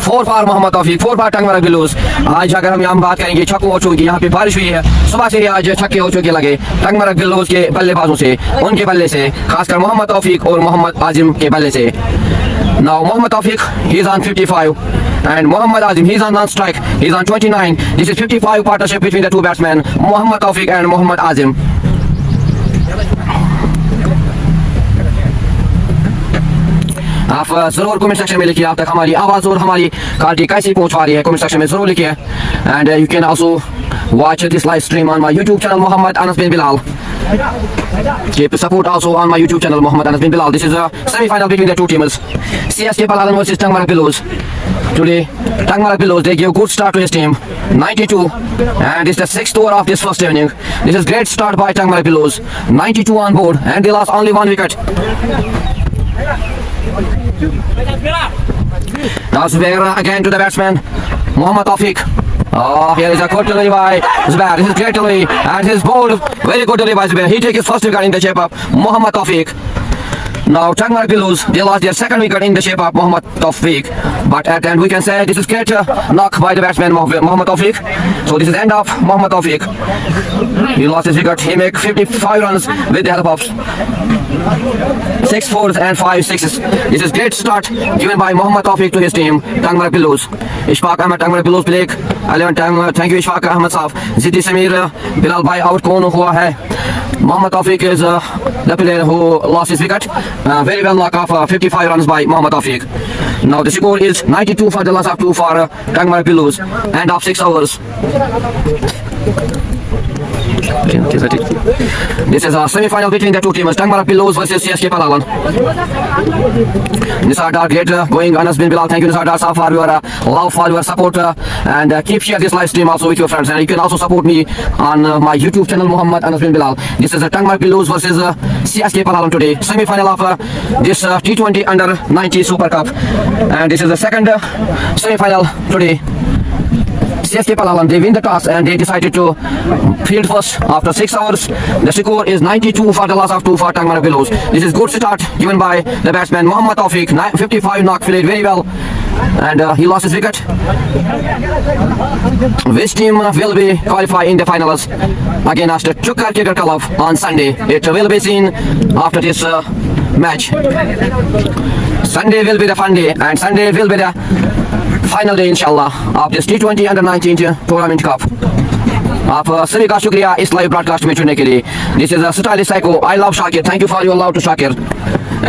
4 for Mohammad Taufiq, 4 for Tangmarg बिलूज। आज अगर हम यहाँ बात करेंगे छक्कों और चौकों की, यहाँ पे बारिश हुई है सुबह से ही, आज छक्के और चौके लगे टंगमरग बिलूज के बल्लेबाजों से, उनके बल्ले से, खासकर मोहम्मद तौफीक और मोहम्मद आजिम के बल्ले से। Now Mohammad Tawfiq, he is on 55 and Mohammad Azim, he is on non-strike, he is on 29. This is 55 partnership between the two batsmen, Mohammad Tawfiq and Mohammad Azim. आप जरूर कमेंट सेक्शन में लिखिए आप तक हमारी आवाज़ और हमारी क्वालिटी कैसी पहुंच पा रही है, कमेंट सेक्शन में जरूर लिखिए। And you can also watch this live stream on my YouTube channel Muhammad Anas bin Bilal. Keep support also on my YouTube channel Muhammad Anas bin Bilal. This is a semi-final between the two teams, CSK Palawan versus Tangmara Pillows. Today Tangmara Pillows, they give good start to his team, 92, and it's the 6th over of this first inning. This is great start by Tangmara Pillows, 92 on board, and they lost only 1 wicket. Now Zubair again to the batsman Mohammad Tawfiq. Oh, here is a good delivery by Zubair. This is great delivery, and his ball, very good delivery by Zubair. He takes his first wicket in the shape of Mohammad Tawfiq. Now Tangmara Pillows, they lost their second wicket in the shape of Mohammad Tawfiq. But at the end we can say this is great knock by the batsman Mohammad Tawfiq. So this is the end of Mohammad Tawfiq. He lost his wicket. He make 55 runs with the help of 6 fours and 5 sixes. This is great start given by Mohammad Tawfiq to his team, Tangmara Pillows. Ishfaq Ahmed, Tangmara Pillows play 11 time. Thank you Ishfaq Ahmed Saab. Ziddi Samir Bilal by out कौन हुआ है? Mohammad Tawfiq is the player who lost his wicket. Very well knock off 55 runs by Mohammad Tawfiq. Now the score is 92 for the loss of 2 for Tangmara Pillows. End of 6 overs. This is a semi-final between the two teams, Tangmara Pillows versus CSK Palawan. Nisar Dar, great going, Anas bin Bilal. Thank you Nisar Dar for your love, for your support, and keep share this live stream also with your friends. And you can also support me on my YouTube channel Muhammad Anas bin Bilal. This is a Tangmara Pillows versus CSK Palawan today, semi-final of this T20 Under 90 Super Cup, and this is the second semi-final today. CSK Palawan, they win the toss and they decided to field first after 6 hours. The score is 92 for the loss of 2 for Tangmara Pillows. This is good start given by the batsman Mohammad Tawfiq. 55 knock, played very well, and he lost his wicket. Which team will be qualified in the finals against Chukkar Cricket Club on Sunday? It will be seen after this match. Sunday will be the fun day, and Sunday will be the final day inshallah of this T20 Under 19 Tournament Cup. आप सभी का शुक्रिया इस live broadcast में जुड़ने के लिए. This is a stylish psycho. I love Shakir. Thank you for your love to Shakir.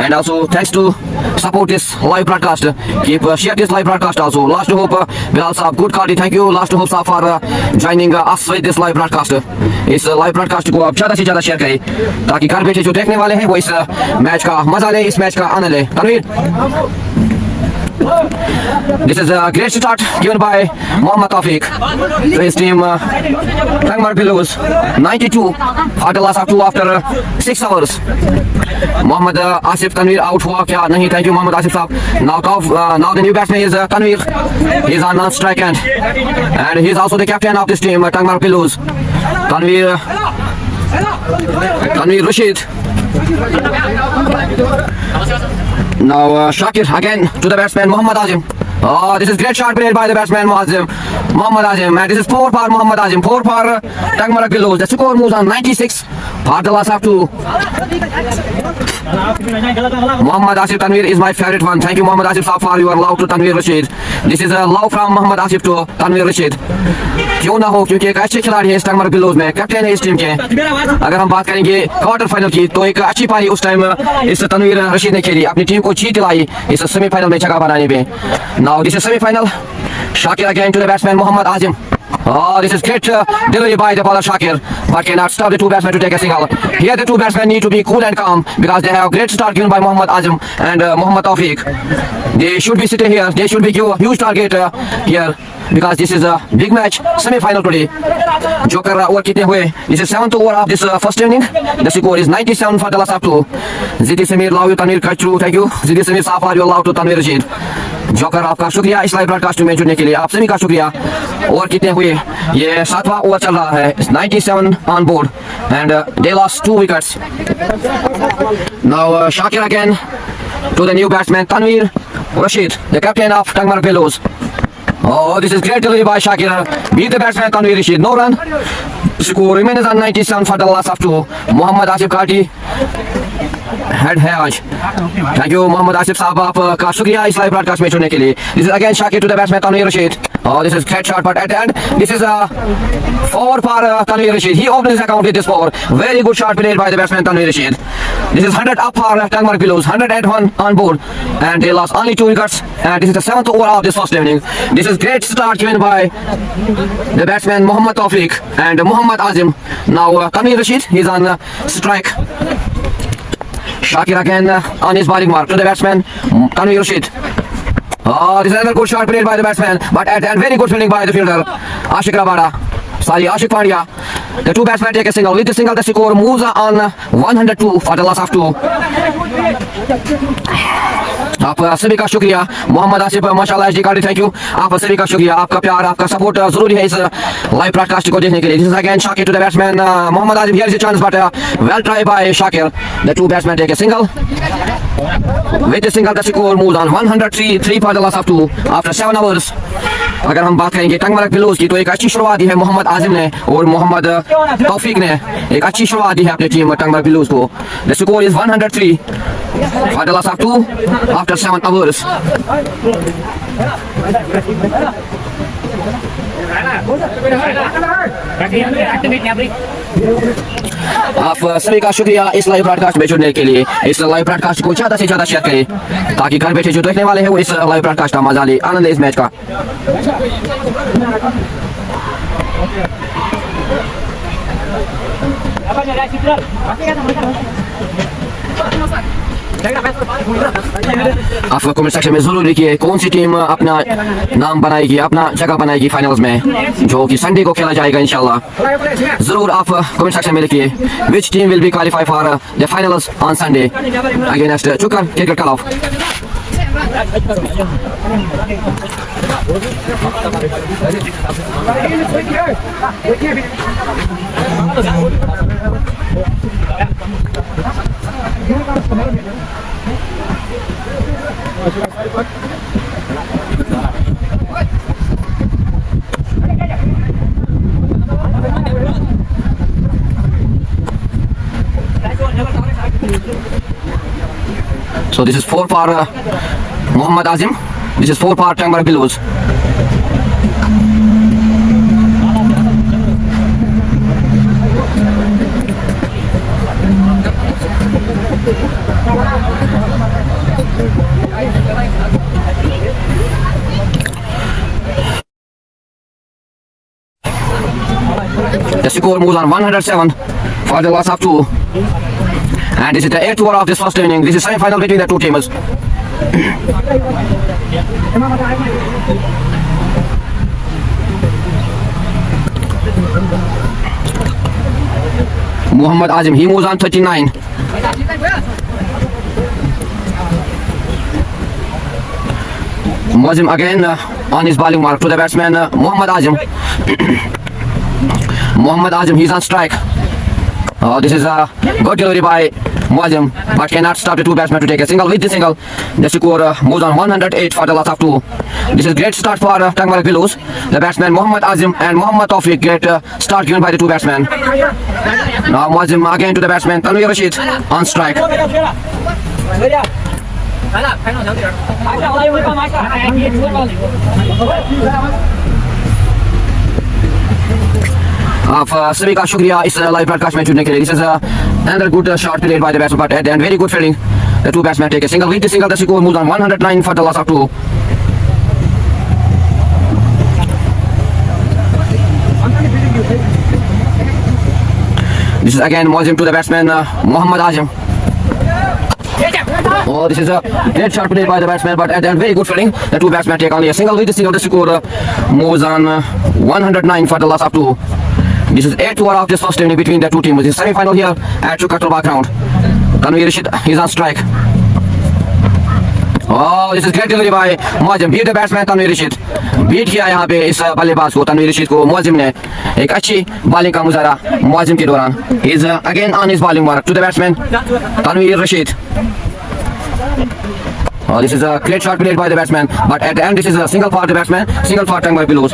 And also thanks to support this live broadcast. Keep share this live broadcast also. Last hope Bilal Saab, good quality. Thank you Last hope Saab for joining us with this live broadcast. इस live broadcast को आप ज़्यादा से ज़्यादा share करें ताकि घर बैठे जो देखने वाले हैं वो इस मैच का मजा ले, इस मैच का आनंद ले. Tanveer, this is a great start given by Mohammad Tawfiq to his team Tangmara Pillows, 92 for the loss of 2 after 6 hours. Mohammad Asif Tanveer out हुआ क्या? नहीं, thank you Mohammad Asif साहब. Now the new batsman is Tanveer. He is on non-strike and he is also the captain of this team Tangmara Pillows. Tanveer Rashid. Now Shakir again to the batsman Mohammad Azim. Oh, this is great shot played by the batsman Mohammad Azim, and this is 4 for Mohammad Azim, 4 for Tangmara Pillows. The score moves on 96 for the loss of 2. Mohammad Asif Tanveer is my favorite one. Thank you Mohammad Asif Saab for your love to Tanveer Rashid. This is a love from Mohammad Asif to Tanveer Rashid. क्यों ना हो, क्योंकि एक अच्छे खिलाड़ी है इस Tangmara Pillows में, कैप्टन है इस टीम के. अगर हम बात करेंगे क्वार्टर फाइनल की तो एक अच्छी पारी उस टाइम इस तनवीर रशीद ने खेली, अपनी टीम को जीत दिलाई इस सेमीफाइनल में जगह बनाने में. Now this is semi-final. Shakir again to the batsman Mohammad Azim. Oh, this is great delivery by the bowler Shakir, but cannot stop the two batsmen to take a single. Here the two batsmen need to be cool and calm because they have great start given by Mohammad Azim and Mohammad Tawfiq. They should be sitting here. They should be give a huge target here because this is a big match, semi-final today. Joker over कितने हुए? This is 7th over of this first inning. The score is 97 for the loss of 2. Ziddi Samir love you Tanveer Kachru. Thank you Ziddi Samir Saab for your love to Tanveer Rashid. Joker आपका शुक्रिया इस live broadcast में जुड़ने के लिए. आप सभी का शुक्रिया. ओवर कितने हुए? ये 7वां ओवर चल रहा है. 97 on board and they lost 2 wickets. Now Shakir again to the new batsman Tanveer Rashid, the captain of Tangmarg Bellows. Oh, this is great delivery by Shakir. Beat the batsman Tanveer Rashid. No run. Score remains on 97 for the loss of 2. Mohammad Asif Kati head है आज. Thank you Mohammad Asif साहब, आपका शुक्रिया इस live broadcast में जुड़ने के लिए. This is again Shakir to the batsman Tanvir Rashid. Oh, this is great shot, but at the end, this is a 4 for Tanveer Rashid. He opened his account with this 4. Very good shot played by the batsman Tanveer Rashid. This is 100 up for Tangmarg Bellows. 101 on board, and they lost only 2 wickets. And this is the 7th over of this first inning. This is great start given by the batsman Mohammad Tawfiq and Mohammad Azim. Now Tanveer Rashid, he's on strike. Shakir again on his bowling mark to the batsman Tanveer Rashid. Oh, this is another good shot played by the batsman, but at the end, very good fielding by the fielder Ashik Pandya. The 2 batsmen take a single. With the single, the score moves on 102 for the loss of 2. आप सभी का शुक्रिया. मोहम्मद आसिफ माशाल्लाह HD card, thank you. आप सभी का शुक्रिया. आपका प्यार, आपका सपोर्ट जरूरी है इस लाइव ब्रॉडकास्ट को देखने के लिए. This is again Shakir to the batsman Mohammad Asif. Here is a chance, but well try by Shakir. द 2 batsmen take a single. With the single, the score moves on 103 for the loss of 2 after 7 overs. अगर हम बात करेंगे Tangmarg bellows की, तो एक अच्छी शुरुआत दी है मोहम्मद आजिम ने और मोहम्मद तौफीक ने. एक अच्छी शुरुआत दी है अपनी टीम टंगमर्ग बेलोज को. The score is 103 for the loss of 2 after 7 overs. आप सभी का शुक्रिया इस लाइव ब्रॉडकास्ट में जुड़ने के लिए. इस लाइव ब्रॉडकास्ट को ज्यादा से ज्यादा शेयर करें ताकि घर बैठे जो देखने वाले हैं वो इस लाइव ब्रॉडकास्ट का मजा ले, आनंद इस मैच का. आप कमेंट सेक्शन में जरूर लिखिए कौन सी टीम अपना नाम बनाएगी, अपना जगह बनाएगी फाइनल्स में, जो कि संडे को खेला जाएगा इंशाल्लाह. जरूर आप कमेंट सेक्शन में लिखिए which team will be qualify for the finals on Sunday against Chukar cricket club. So this is 4 for Mohammad Azim. This is 4 for Tangmarg Bellows. The score moves on 107 for the loss of 2. And this is the 8th over of this first inning. This is semi-final between the 2 teams. Mohammad Azim, he moves on 39. Muazzim again on his bowling mark to the batsman Mohammad Azim. Mohammad Azim, he's on strike. This is a good delivery by Muazzim, but cannot stop the 2 batsmen to take a single. With the single, the score moves on 108 for the loss of 2. This is great start for Tangmarg Bellows. The batsman Mohammad Azim and Mohammad Tawfiq get start given by the 2 batsmen. Now Muazzim again to the batsman Tanveer Rashid on strike. आप सभी का शुक्रिया इस live broadcast में जुड़ने के लिए. This is another good shot played by the batsman, but at the end very good fielding. The 2 batsmen take a single. With the single, the score moves on 109 for the loss of 2. This is again Muazzim to the batsman Mohammad Azim. Oh, this is a great shot played by the batsman, but at the end very good fielding. The 2 batsmen take only a single. With the single, the score moves on 109 for the loss of 2. This is 8th over of this first inning between the 2 teams. This is semi-final here at Chukatraba ground. Tanveer Rashid is on strike. Oh, this is great delivery by Muazzim. Beat the batsman Tanvir Rashid. Beat किया यहाँ पे इस बल्लेबाज को तनवीर रशीद को मुअज्जिम ने एक अच्छी बॉलिंग का मुजाहरा मुअज्जिम के दौरान is again on his bowling mark to the batsman Tanvir Rashid. This is a great shot played by the batsman, but at the end this is a single for the batsman, single for Tangmar Pillows.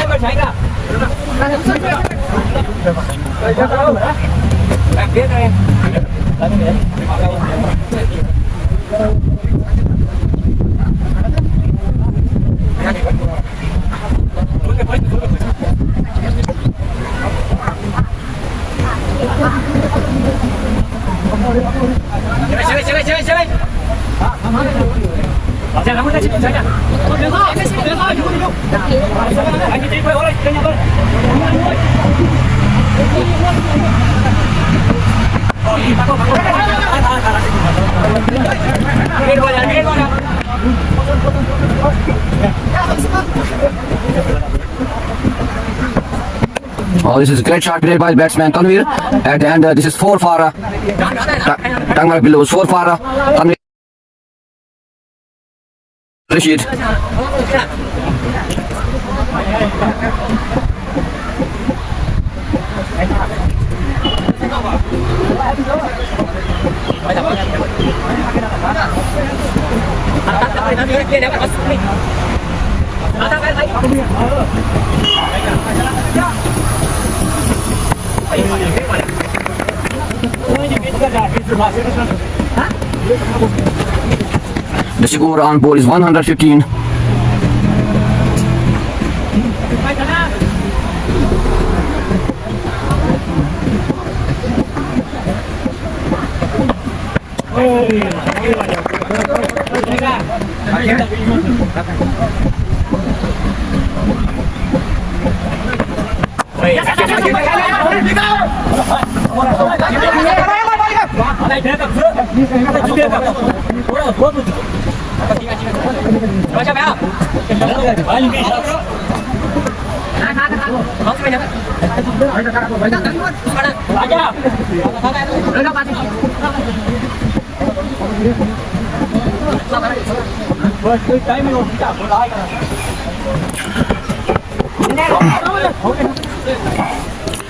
Oh, this is a great shot played by the batsman Tanvir. At the end, this is 4 for Tangmar Pillows, 4 for Tanvir Rashid. The score on board is 115.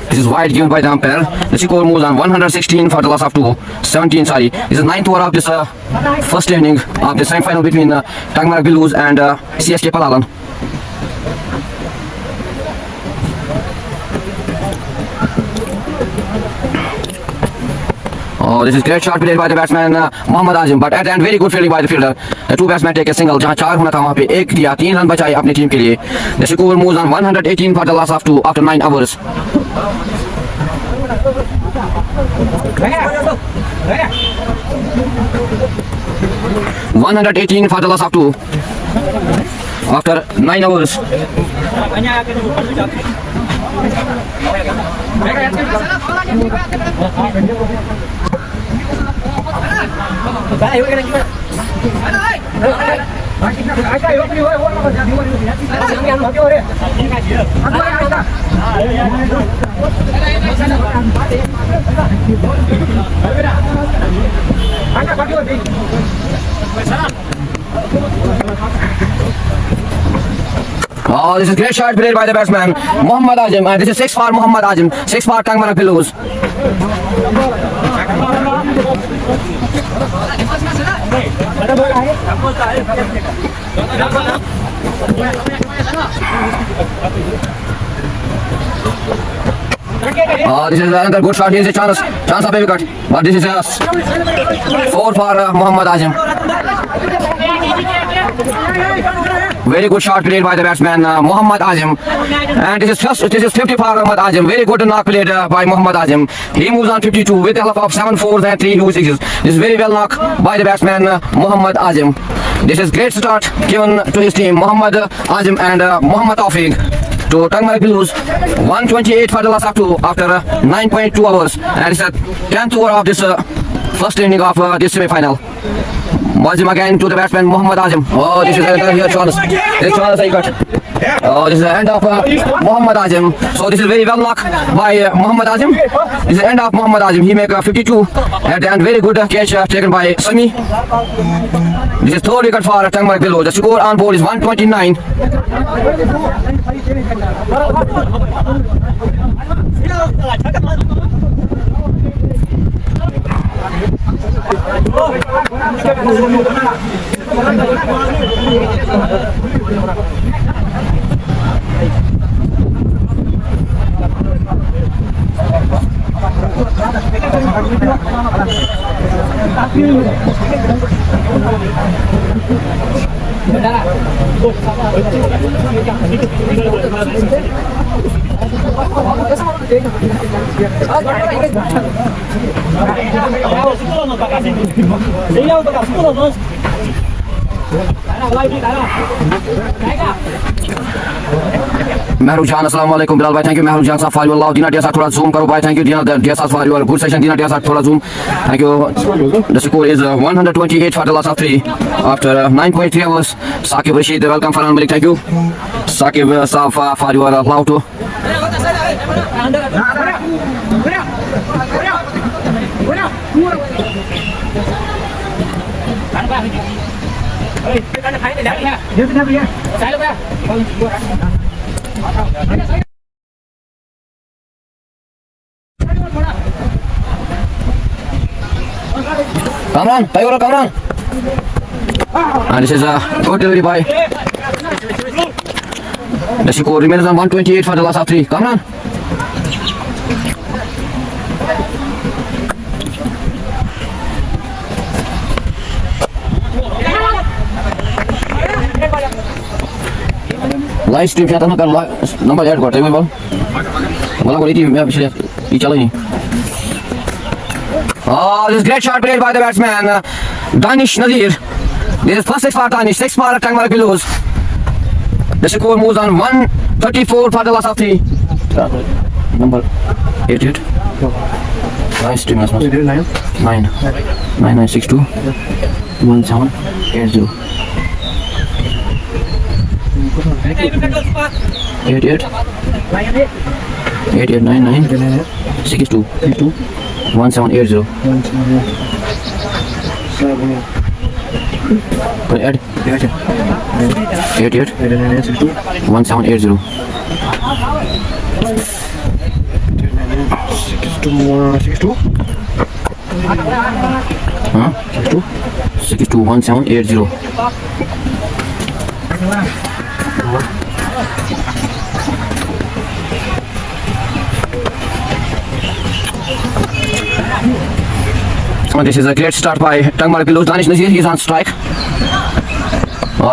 This is wide given by the umpire. The score moves on 116 for the loss of 17. Sorry, this is 9th over of this first inning of the semi-final between Tangmar Pillows and CSK Palawan. Oh, this is great shot played by the batsman Mohammad Azim, but at the end very good fielding by the fielder. The two batsmen take a single. जहाँ 4 होना था वहाँ पे 1 दिया, 3 run बचाए अपनी team के लिए. The score moves on 118 for the loss of 2 after 9 hours. $118 for the loss of 2 after 9 hours. Oh, this is great shot played by the batsman Mohammad Azim, and this is 6 for Mohammad Azim, 6 for Tangmar Pillows. Oh, this is another good shot. Here's a chance of a wicket, but this is a 4 for Mohammad Azim. Very good shot played by the batsman Mohammad Azim, and this is 50 for Mohammad Azim. Very good knock played by Mohammad Azim. He moves on 52 with a help of 7 fours and 3 loose sixes. This is very well knock by the batsman Mohammad Azim. This is great start given to his team Mohammad Azim and Mohammad Tawfiq to Tangmar Pillows. 128 for the last of 2 after 9.2 hours, and it's a 10th over of this first inning of this semi-final. Muazzim again to the batsman Mohammad Azim. Oh, this is another here chance. This chance I got. This is the end of Muhammad Azim. So this is very well luck by Muhammad Azim. This is the end of Muhammad Azim. He make 52 at the end. Very good catch taken by Sami. This is third wicket for Tangmark Below. The score on board is 129. Mehrujan, assalamu alaikum Bilal bhai, thank you Mehrujan sir for your love. Dina Diasa thoda zoom karo bhai, thank you Dina Diasa for your good session. Dina Diasa thoda zoom, thank you. The score is 128 for the last of 3 after 9.3 hours. Saqib Rashid, welcome Farhan Malik, thank you Saqib Safa for your love too. Kamran, Tayyora Kamran. And this is a good delivery by. The score remains on 128 for the last of 3. Kamran. Live stream क्या था ना कर number add करते हैं बोल बोला कोई थी मैं पिछले ये चला नहीं. Oh, this is great shot played by the batsman Danish Nazir. This is first 6 for Danish, 6 for Tangmark Belows. The score moves on 134 for the last of 3. Number 88. Live stream as well. 9962 1780. 88 8899 62 1780. Add 88 1780. 62 1780. This is a great start by Tangmark Belows. Danish Nazir, he is on strike.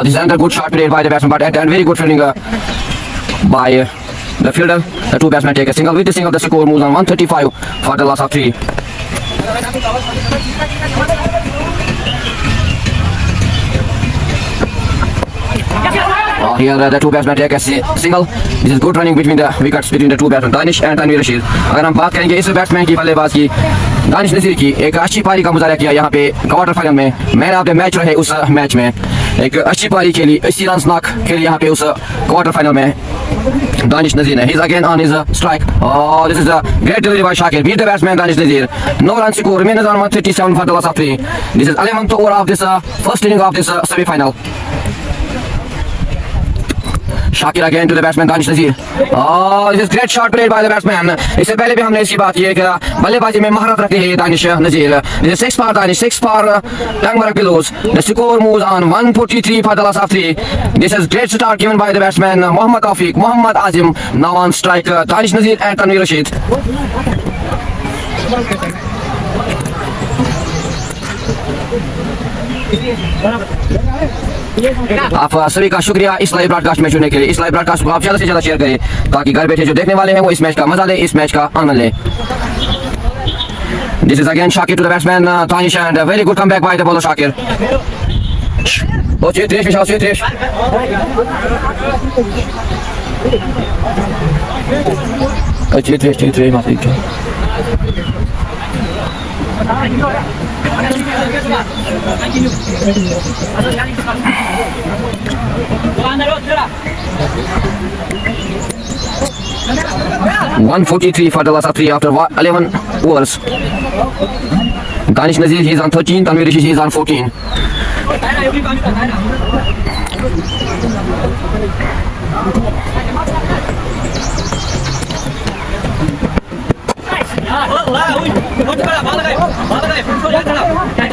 This is another good shot played by the batsman, but and very good fielding by the fielder. The two batsmen take a single. With the single, the score moves on 135 for the last of 3. Here the two batsmen take a single. This is good running between the wickets between the two batsmen Danish and Tanvir Rashid. अगर हम बात करेंगे इस batsman की बल्लेबाज की दानिश नजीर की, एक अच्छी पारी का मुजाहरा किया यहाँ पे क्वार्टर फाइनल में. मैन ऑफ द मैच रहे उस मैच में. एक अच्छी पारी खेली, 80 रन नाक खेली यहाँ पे उस क्वार्टर फाइनल में Danish Nazir. He's again on his strike. Oh, this is a great delivery by Shakir. Beat the batsman Danish Nazir. No run score. Remains on 137 for the last of 3. This is 11th over of this first inning of this semi-final. Shakir again to the batsman Danish Nazir. Oh, this is great shot played by the batsman. इससे पहले भी हमने इसकी बात की है कि बल्लेबाजी में महारत रखते हैं दानिश नजीर. This is 6 for Danish, 6 for Tangmark Belows. The score moves on 143 for the last of 3. This is great start given by the batsman Mohammad Taufiq, Muhammad Azim. Now on strike Danish Nazir and Tanvir Rashid. आप सभी का शुक्रिया इस live broadcast में जुड़ने के लिए. इस लाइव ब्रॉडकास्ट को आप ज़्यादा से ज़्यादा शेयर करें ताकि घर बैठे जो देखने वाले हैं वो इस मैच का मजा ले, इस मैच का आनंद ले. This is again Shakir to the batsman Danish and a very good comeback by the bowler Shakir. Oh, Chetrish, Vishal Chetrish. Chetrish, Masik. 143 for the loss of 3 after 11 overs. Danish Nazir, he is on 13, Tanvir Rishi, he is on 14.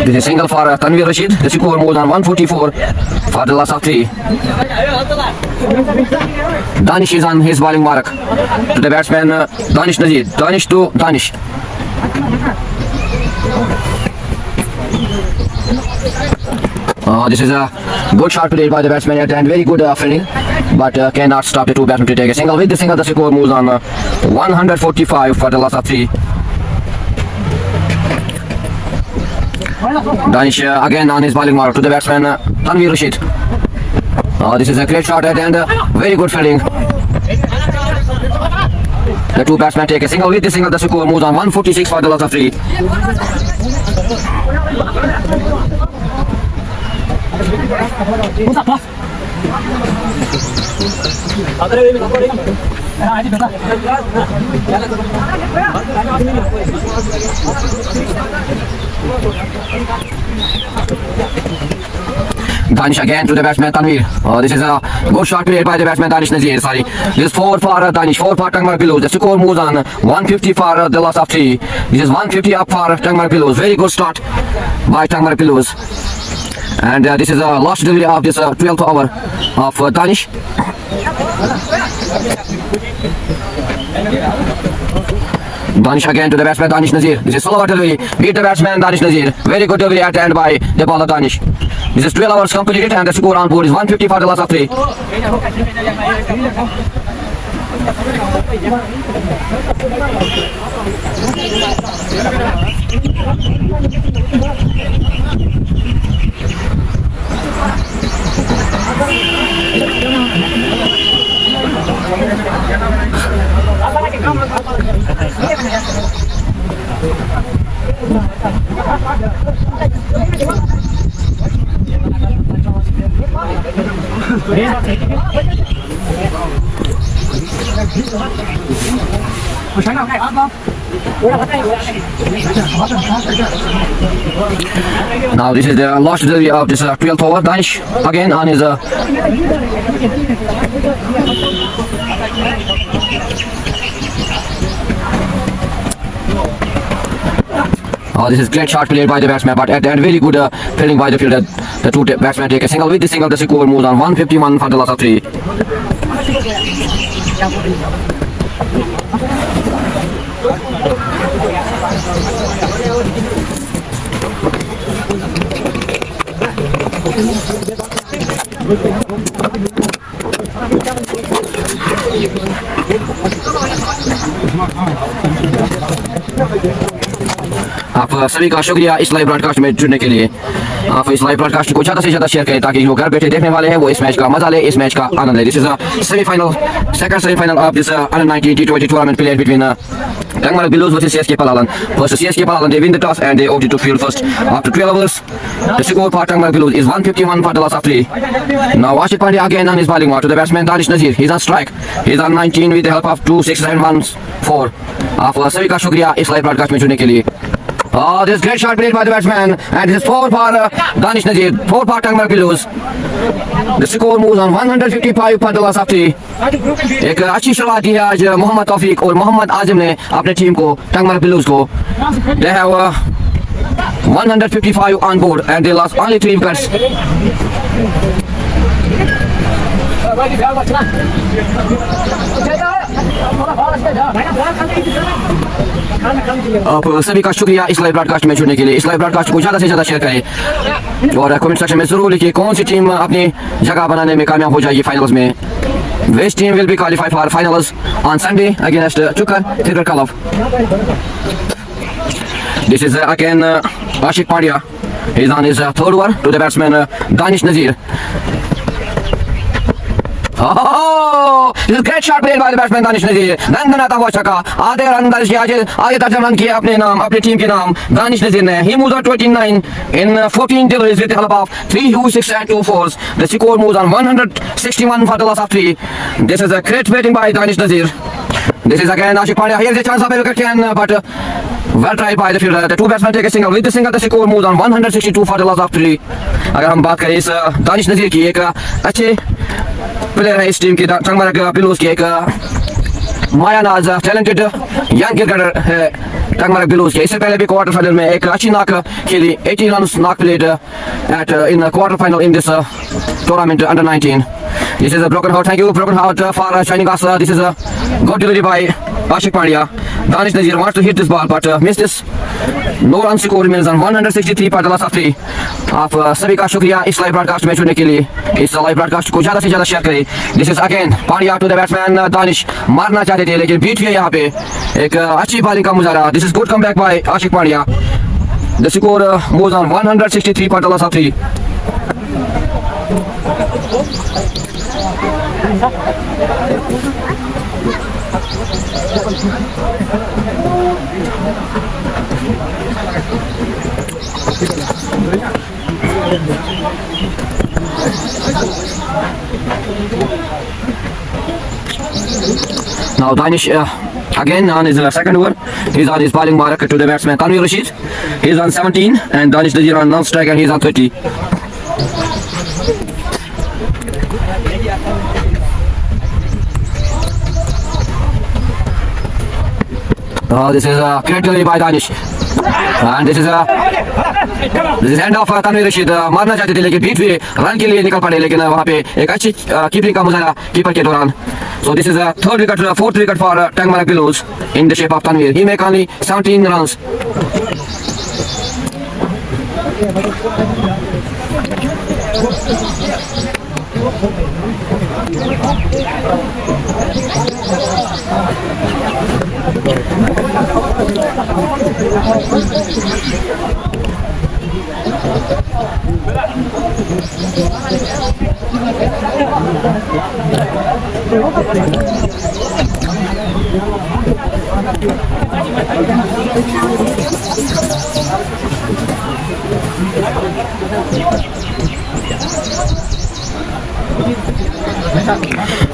This is single for Tanvir Rashid. The score moves on 144 for the loss of 3. Danish is on his bowling mark. To the batsman Danish Nazir. Danish to Danish. This is a good shot played by the batsman at the end. Very good fielding, but cannot stop the two batsmen to take a single. With the single, the score moves on 145 for the loss of 3. Danish again on his bowling mark to the batsman Tanvir Rashid. This is a great shot at the end. Very good fielding. The two batsmen take a single. With the single, the score moves on 146 for the loss of 3. Danish again to the batsman Tanvir. This is a good shot played by the batsman Danish Nazir. Sorry. This is 4 for Danish, 4 for Tangmar Pillows. The score moves on 150 for the loss of 3. This is 150 up for Tangmar Pillows. Very good start by Tangmar Pillows. And this is a last delivery of this 12th over of Danish. Danish again to the batsman Danish Nazir. This is slower delivery. Beat the batsman Danish Nazir. Very good delivery at the end by the bowler Danish. This is 12 overs completed and the score on board is 150 for the loss of 3. Now this is the last delivery of this 12th over. Danish again on his this is great shot played by the batsman, but at the end very good fielding by the fielder. The two batsmen take a single. With the single, the score moves on 151 for the loss of 3. आप सभी का शुक्रिया इस live broadcast में जुड़ने के लिए। आप इस लाइव ब्रॉडकास्ट को ज़्यादा से ज़्यादा शेयर करें ताकि जो घर बैठे देखने वाले हैं वो इस मैच का मजा ले, इस मैच का आनंद ले। This is semifinal, second semifinal of this under 19 T20 tournament played between Tangmar Pillows versus CSK Palawan. First CSK Palawan, they win the toss and they opted to field first. After 12 overs, the score for Tangmar Pillows is 151 for the loss of 3. Now Ashik Pandya again on his bowling mark to the batsman Danish Nazir. He's on strike. He's on 19 with the help of 2, 6, 7, 1, 4. आप सभी का शुक्रिया इस live broadcast में जुड़ने के लिए। This great shot played by the batsman and this is 4 for Danish Nazir, 4 for Tangmar Pillows. The score moves on 155 for the loss of 3. एक अच्छी शुरुआत की है आज मोहम्मद तौफीक और मोहम्मद आजम ने अपने टीम को Tangmar Pillows को। They have 155 on board and they lost only 3 wickets. आप सभी का शुक्रिया इस लाइव ब्रॉडकास्ट में जुड़ने के लिए। इस लाइव ब्रॉडकास्ट को ज़्यादा से ज़्यादा शेयर करें और कमेंट सेक्शन में ज़रूर लिखिए कौन सी टीम अपनी जगह बनाने में कामयाब हो जाएगी फाइनल्स में। Which team will be qualified for finals on Sunday against Chukar Cricket Club. This is again Ashik Pandya. He's on his third over to the batsman Danish Nazir. Oh, this is great shot played by the batsman Danish Nazir. नंदन आता हुआ छक्का, आधे run दर्ज किया, आगे तर्जम run किया अपने team के नाम दानिश नजीर ने. He moves on 29 in 14 deliveries with the help of 3 6 and 2 4s. The score moves on 161 for the loss of 3. This is a great batting by Danish Nazir. This is again Ashik Pandya. Here's a chance of a wicket can, but well tried by the fielder. The two batsmen take a single. With the single, the score moves on 162 for the loss of 3. अगर हम बात करें इस दानिश नजीर की, एक अच्छे player है इस टीम के. टंगमर्ग बिलोज की एक मायानाज टैलेंटेड यंग क्रिकेटर है टंगमर्ग बिलोज के. इससे पहले भी क्वार्टर फाइनल में एक अच्छी नॉक खेली. 80 run knock played at in quarter final in this tournament under 19. This is a broken heart. Thank you, broken heart, for shining us. This is a good delivery by Ashik Pandya. Danish Nazir wants to hit this ball but missed this. No run score remains on 163 पर the loss of 3. आप सभी का शुक्रिया इस live broadcast में जुड़ने के लिए. इस लाइव ब्रॉडकास्ट को ज़्यादा से ज़्यादा शेयर करें. This is again Pandya to the batsman Danish. मारना चाहते थे लेकिन बीट हुए यहाँ पे. एक अच्छी बॉलिंग का मुजाहरा. This is good comeback by Ashik Pandya. The score moves on 163 पर the loss of 3. Now Danish again on his second over. He's on his bowling mark to the batsman Tanvir Rashid. He's on 17 and Danish Nazir on non-strike and he's on 30. This is a great delivery by Danish. And this is end of Tanvir Rashid. मारना चाहते थे लेकिन beat हुए, run के लिए निकल पड़े लेकिन वहाँ पे एक अच्छी कीपिंग का मुजाहरा कीपर के दौरान. So this is a fourth wicket for Tangmarg Billows in the shape of Tanvir. He make only 17 runs.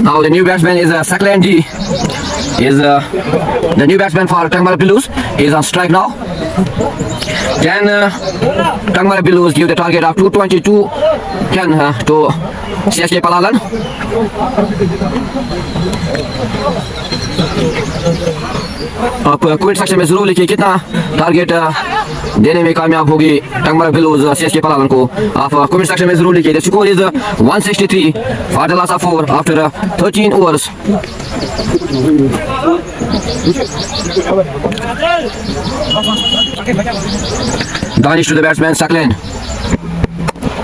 Now the new batsman is Saklan G. Is the new batsman for Tangmarg Billows. He is on strike now. Can Tangmarg Billows give the target of 222 to CSK Palalan? आप comment section में जरूर लिखिए कितना target देने में कामयाब होगी Tangmarg billows CSK पलालन को. आप कमेंट सेक्शन में जरूर लिखिए. The score is 163 for the loss of 4 after 13 overs. Danish to the batsman Saklan.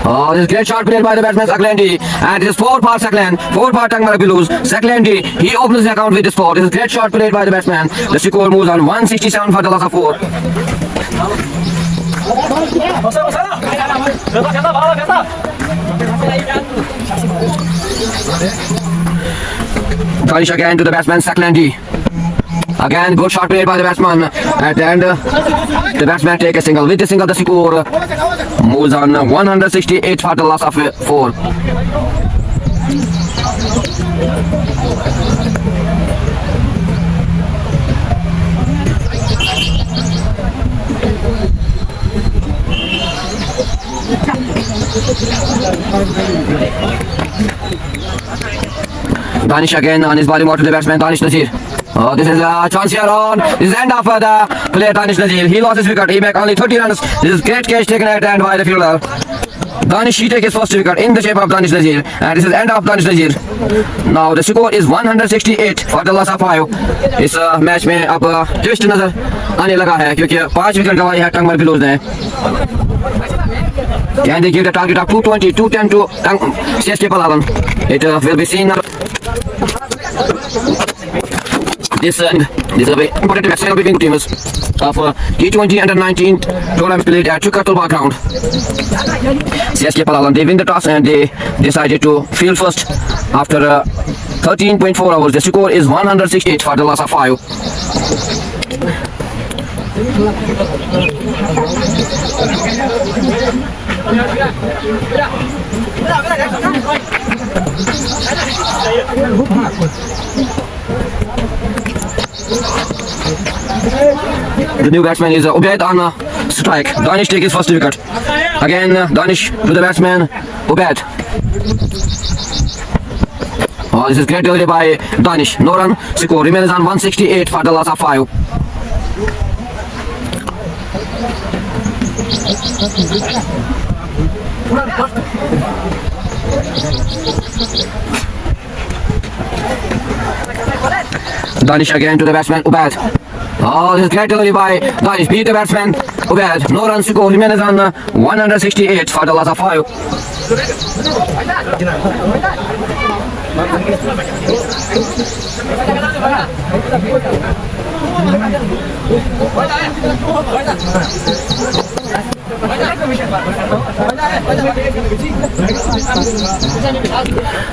Oh, this great shot played by the batsman Saklan D. And it is 4 for Saklan, 4 for Tangmarg Billows. Saklan D, he opens the account with this 4. This is great shot played by the batsman. The score moves on 167 for the loss of 4. Danish again to the batsman Saklan D. Again, good shot played by the batsman. At the end, the batsman take a single. With the single, the score moves on 168 for the loss of 4. Danish again on his bowling out to the batsman Danish Nazir. Oh, this is a chance here on. This is end of the player Danish Nazir. He lost his wicket. He make only 30 runs. This is great catch taken at the end by the fielder. Danish, he take his first wicket in the shape of Danish Nazir. And this is end of Danish Nazir. Now the score is 168 for the loss of 5. इस match में अब twist नजर आने लगा है क्योंकि 5 wicket गंवाई है टंगमर्ग बिलोज ने. Can they give the target of 220, 210 to CSK Palawan? It will be seen. This is a very important match between teams of T20 under 19 tournament played at Chukatulba ground. CSK Palawan, they win the toss and they decided to field first After 13.4 hours, the score is 168 for the loss of 5. The new batsman is Ubaid on strike. Danish takes his first wicket. Again, Danish to the batsman, Ubaid. Oh, this is great delivery by Danish. No run. Score remains on 168 for the loss of 5. Danish again to the batsman, Ubaid. Oh, this is great delivery by Danish. Beat the batsman, Ubaid. No runs to go. Remains on 168 for the loss of 5.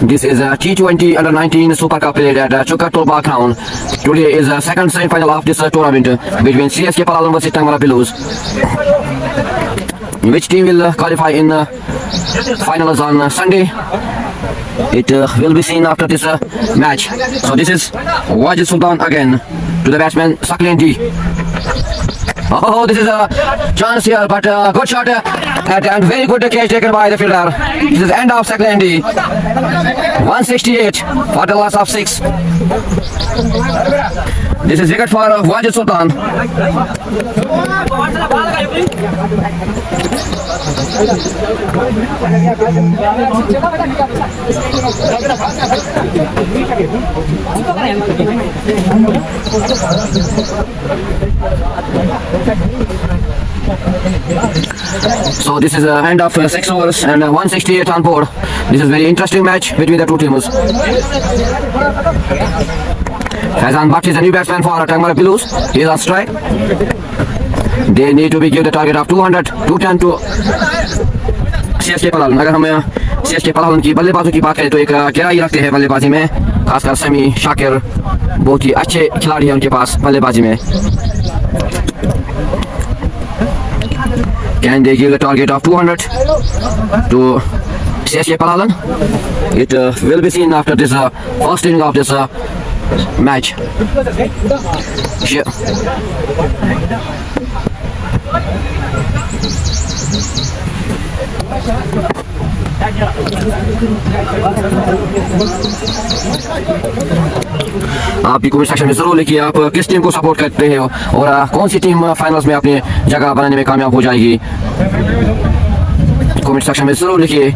This is a T20 Under-19 Super Cup played at Chukatulba Crown. Today is a second semi-final of this tournament between CSK Palawan versus Tangmara Blues. Which team will qualify in finals on Sunday? It will be seen after this match. So this is Wajid Sultan again to the batsman Sakleen D. Oh, this is a chance here, but good shot and very good catch taken by the fielder. This is end of second D. 168 for the loss of 6. This is wicket for Wajid Sultan. So this is the end of 6 overs and 168 on board. This is very interesting match between the two teams. Faizan Bhatt is a new batsman for Tangmara Blues. He is on strike. They need to be given the target of 200, 210 to CSK Palawan. अगर हम CSK Palawan की बल्लेबाजों की बात करें तो एक गहराई रखते हैं बल्लेबाजी में, खासकर समी शाकिर बहुत ही अच्छे खिलाड़ी हैं उनके पास बल्लेबाजी में. Can they give the target of 200 to CSK Palawan? It will be seen after this first inning of this match. Sure. आप भी कमेंट सेक्शन में जरूर लिखिए आप किस टीम को सपोर्ट करते हैं और कौन सी टीम फाइनल्स में अपनी जगह बनाने में कामयाब हो जाएगी. Comment section में जरूर लिखिए.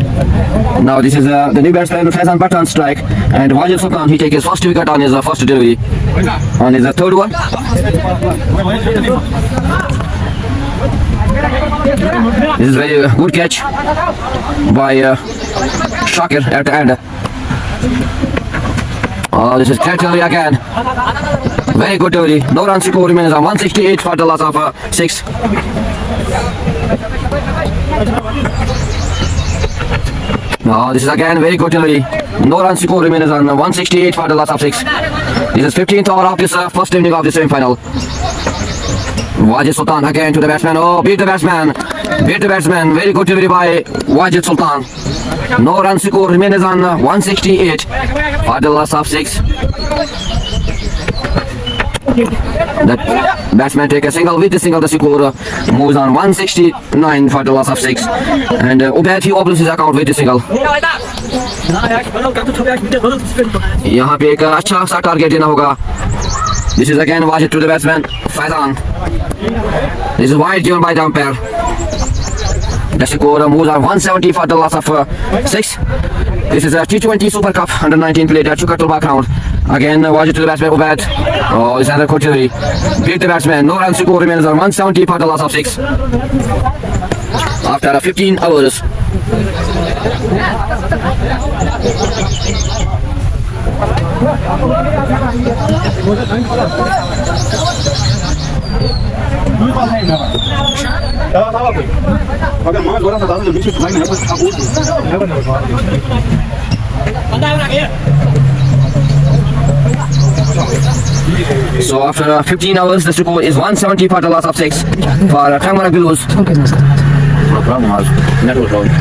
Now this is the new batsman Faizan Bhatt on strike and Wajid Sultan he takes his first wicket on his first delivery on his third one. This is very good catch by Shakir at the end. Oh, this is great delivery again. Very good delivery. No runs score remains on 168 for the loss of 6. No, this is again very good delivery. No runs score remains on 168 for the loss of 6. This is 15th over of this first inning of the semi-final. Wajid Sultan again to the batsman. Oh, beat the batsman. Beat the batsman. Very good delivery by Wajid Sultan. No runs score remains on 168 for the loss of 6. The batsman take a single. With the single, the score moves on 169 for the loss of 6. And Ubaid he opens his account with the single. यहाँ पे एक अच्छा सा target देना होगा. This is again Wajid to the batsman Faizan. This is wide given by the umpire. The score moves on 170 for the loss of 6. This is a T20 Super Cup Under-19 played at Chukatulba Ground. Again Wajid to the batsman Ubaid. Oh, it's another good delivery. Beat the batsman. No runs score remains on 170 for the loss of 6. After 15 hours. So after 15 hours, the score is 170 for the loss of 6 for Tangmarg Blues. No problem, network problem.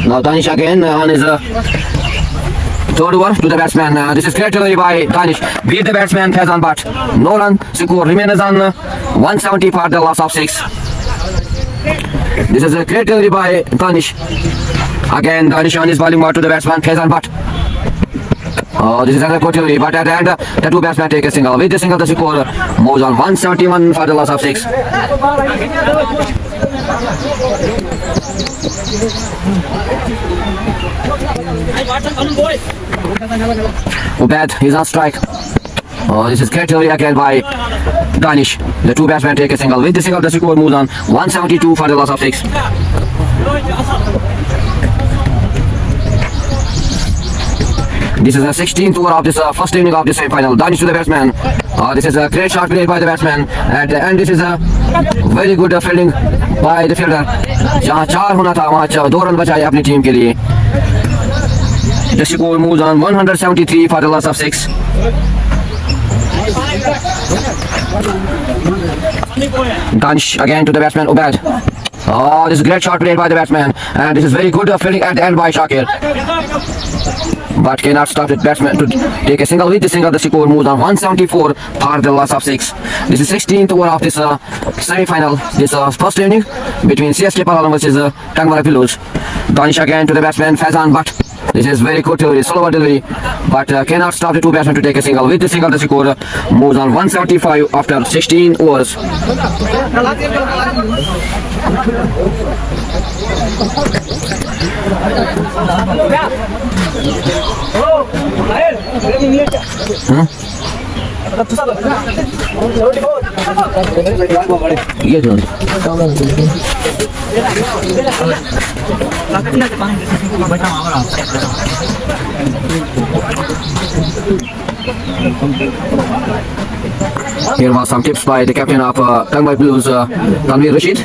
Now Danish again on his third over to the batsman. This is great delivery by Danish. Beat the batsman Faizan Butt. No run. Score remains on 170 for the loss of 6. This is a great delivery by Danish. Again Danish on his bowling mark to the batsman Faizan Butt. Oh, this is another good delivery, but at the end the two batsmen take a single. With the single the score moves on 171 for the loss of 6. Ubad is on strike. Oh, this is great delivery again by Danish. The two batsmen take a single. With the single the score moves on 172 for the loss of 6. This is the 16th over of this first inning of the semi-final. Danish to the batsman. This is a great shot played by the batsman. At the end, this is a very good fielding by the fielder. जहाँ 4 होना था वहाँ 2 run बचाए अपनी team के लिए. The score moves on 173 for the loss of 6. Danish again to the batsman Ubad. Oh, this is a great shot played by the batsman, and this is very good fielding at the end by Shakir. But cannot stop the batsman to take a single. With the single, the score moves on 174 for the loss of 6. This is 16th over of this semi-final. This first inning between CSK Palawan versus Tangmarg Blues. Danish again to the batsman Faizan Butt. This is very good delivery, slow delivery, but cannot stop the two batsmen to take a single. With the single, the score moves on 175 after 16 overs. Here was some tips by the captain of Tangmarg Blues, Tanvir Rashid.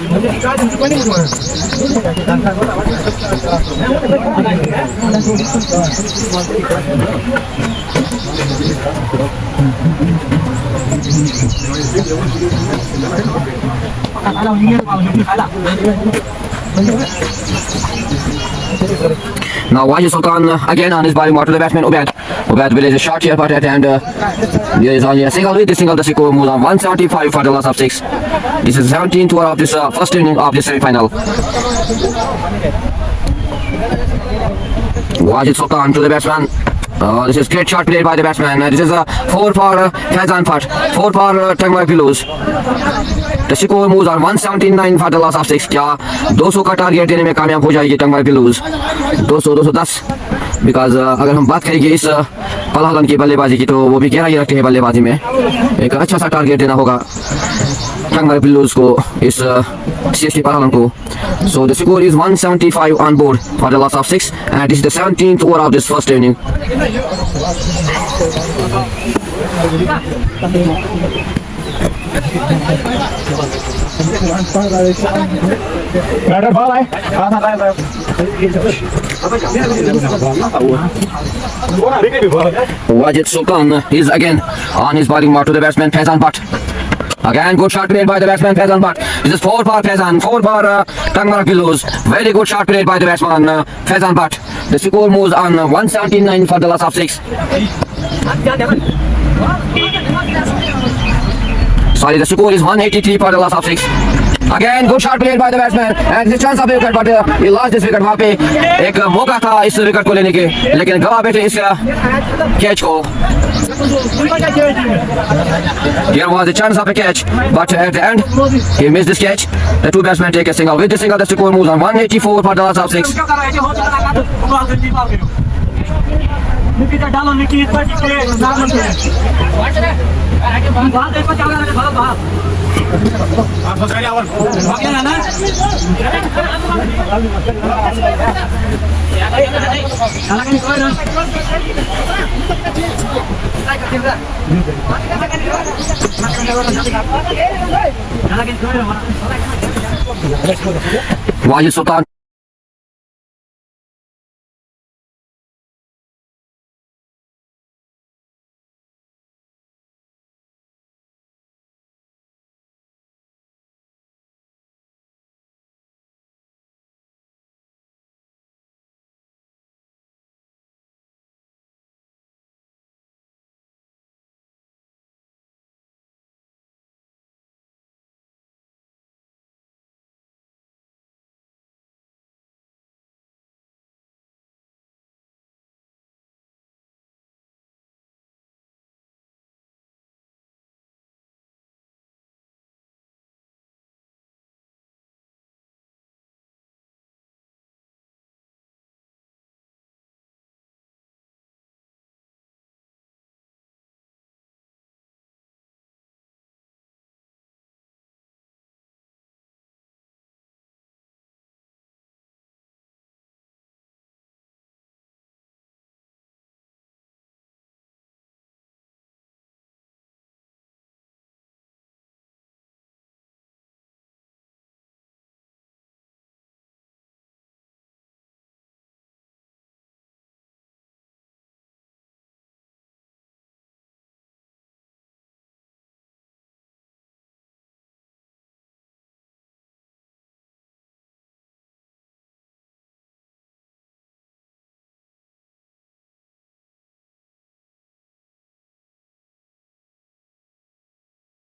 Now Wajid Sultan again on his bowling mark to the batsman Ubad. Ubad with a shot here, but at the end there is only a single. With the single, the score moves on 175 for the loss of 6. This is 17th over of this first inning of the semi-final. Wajid Sultan to the batsman. This is great shot played by the batsman. This is a 4 for Faizan Butt, 4 for Tangmarg Blues. The score moves on 179 for the loss of 6. क्या 200 का target देने में कामयाब हो जाएगी Tangmarg Blues? 210. Because अगर हम बात करेंगे इस पलाहलन की बल्लेबाजी की तो वो भी गहराई रखते हैं बल्लेबाजी में. एक अच्छा सा टारगेट देना होगा Tangmarg Blues को इस CSK पलाहलन को. So the score is 175 on board for the loss of 6, and this is the 17th over of this first inning. Wajid Sultan is again on his bowling mark to the batsman Faizan Butt. Again, good shot played by the batsman Faizan Butt. This is 4 for Faizan, 4 for Tangmarg Blues. Very good shot played by the batsman Faizan Butt. The score moves on 179 for the loss of 6. Sorry, the score is 183 for the loss of 6. Again, good shot played by the batsman, and the chance of wicket, but he lost this wicket. वहाँ पे एक मौका था इस wicket को लेने के, लेकिन गवा बैठे इस कैच को. Here was the chance of a catch, but at the end he missed this catch. The two batsmen take a single. With the single, the score moves on 184 for the loss of 6. Wahyu Sultan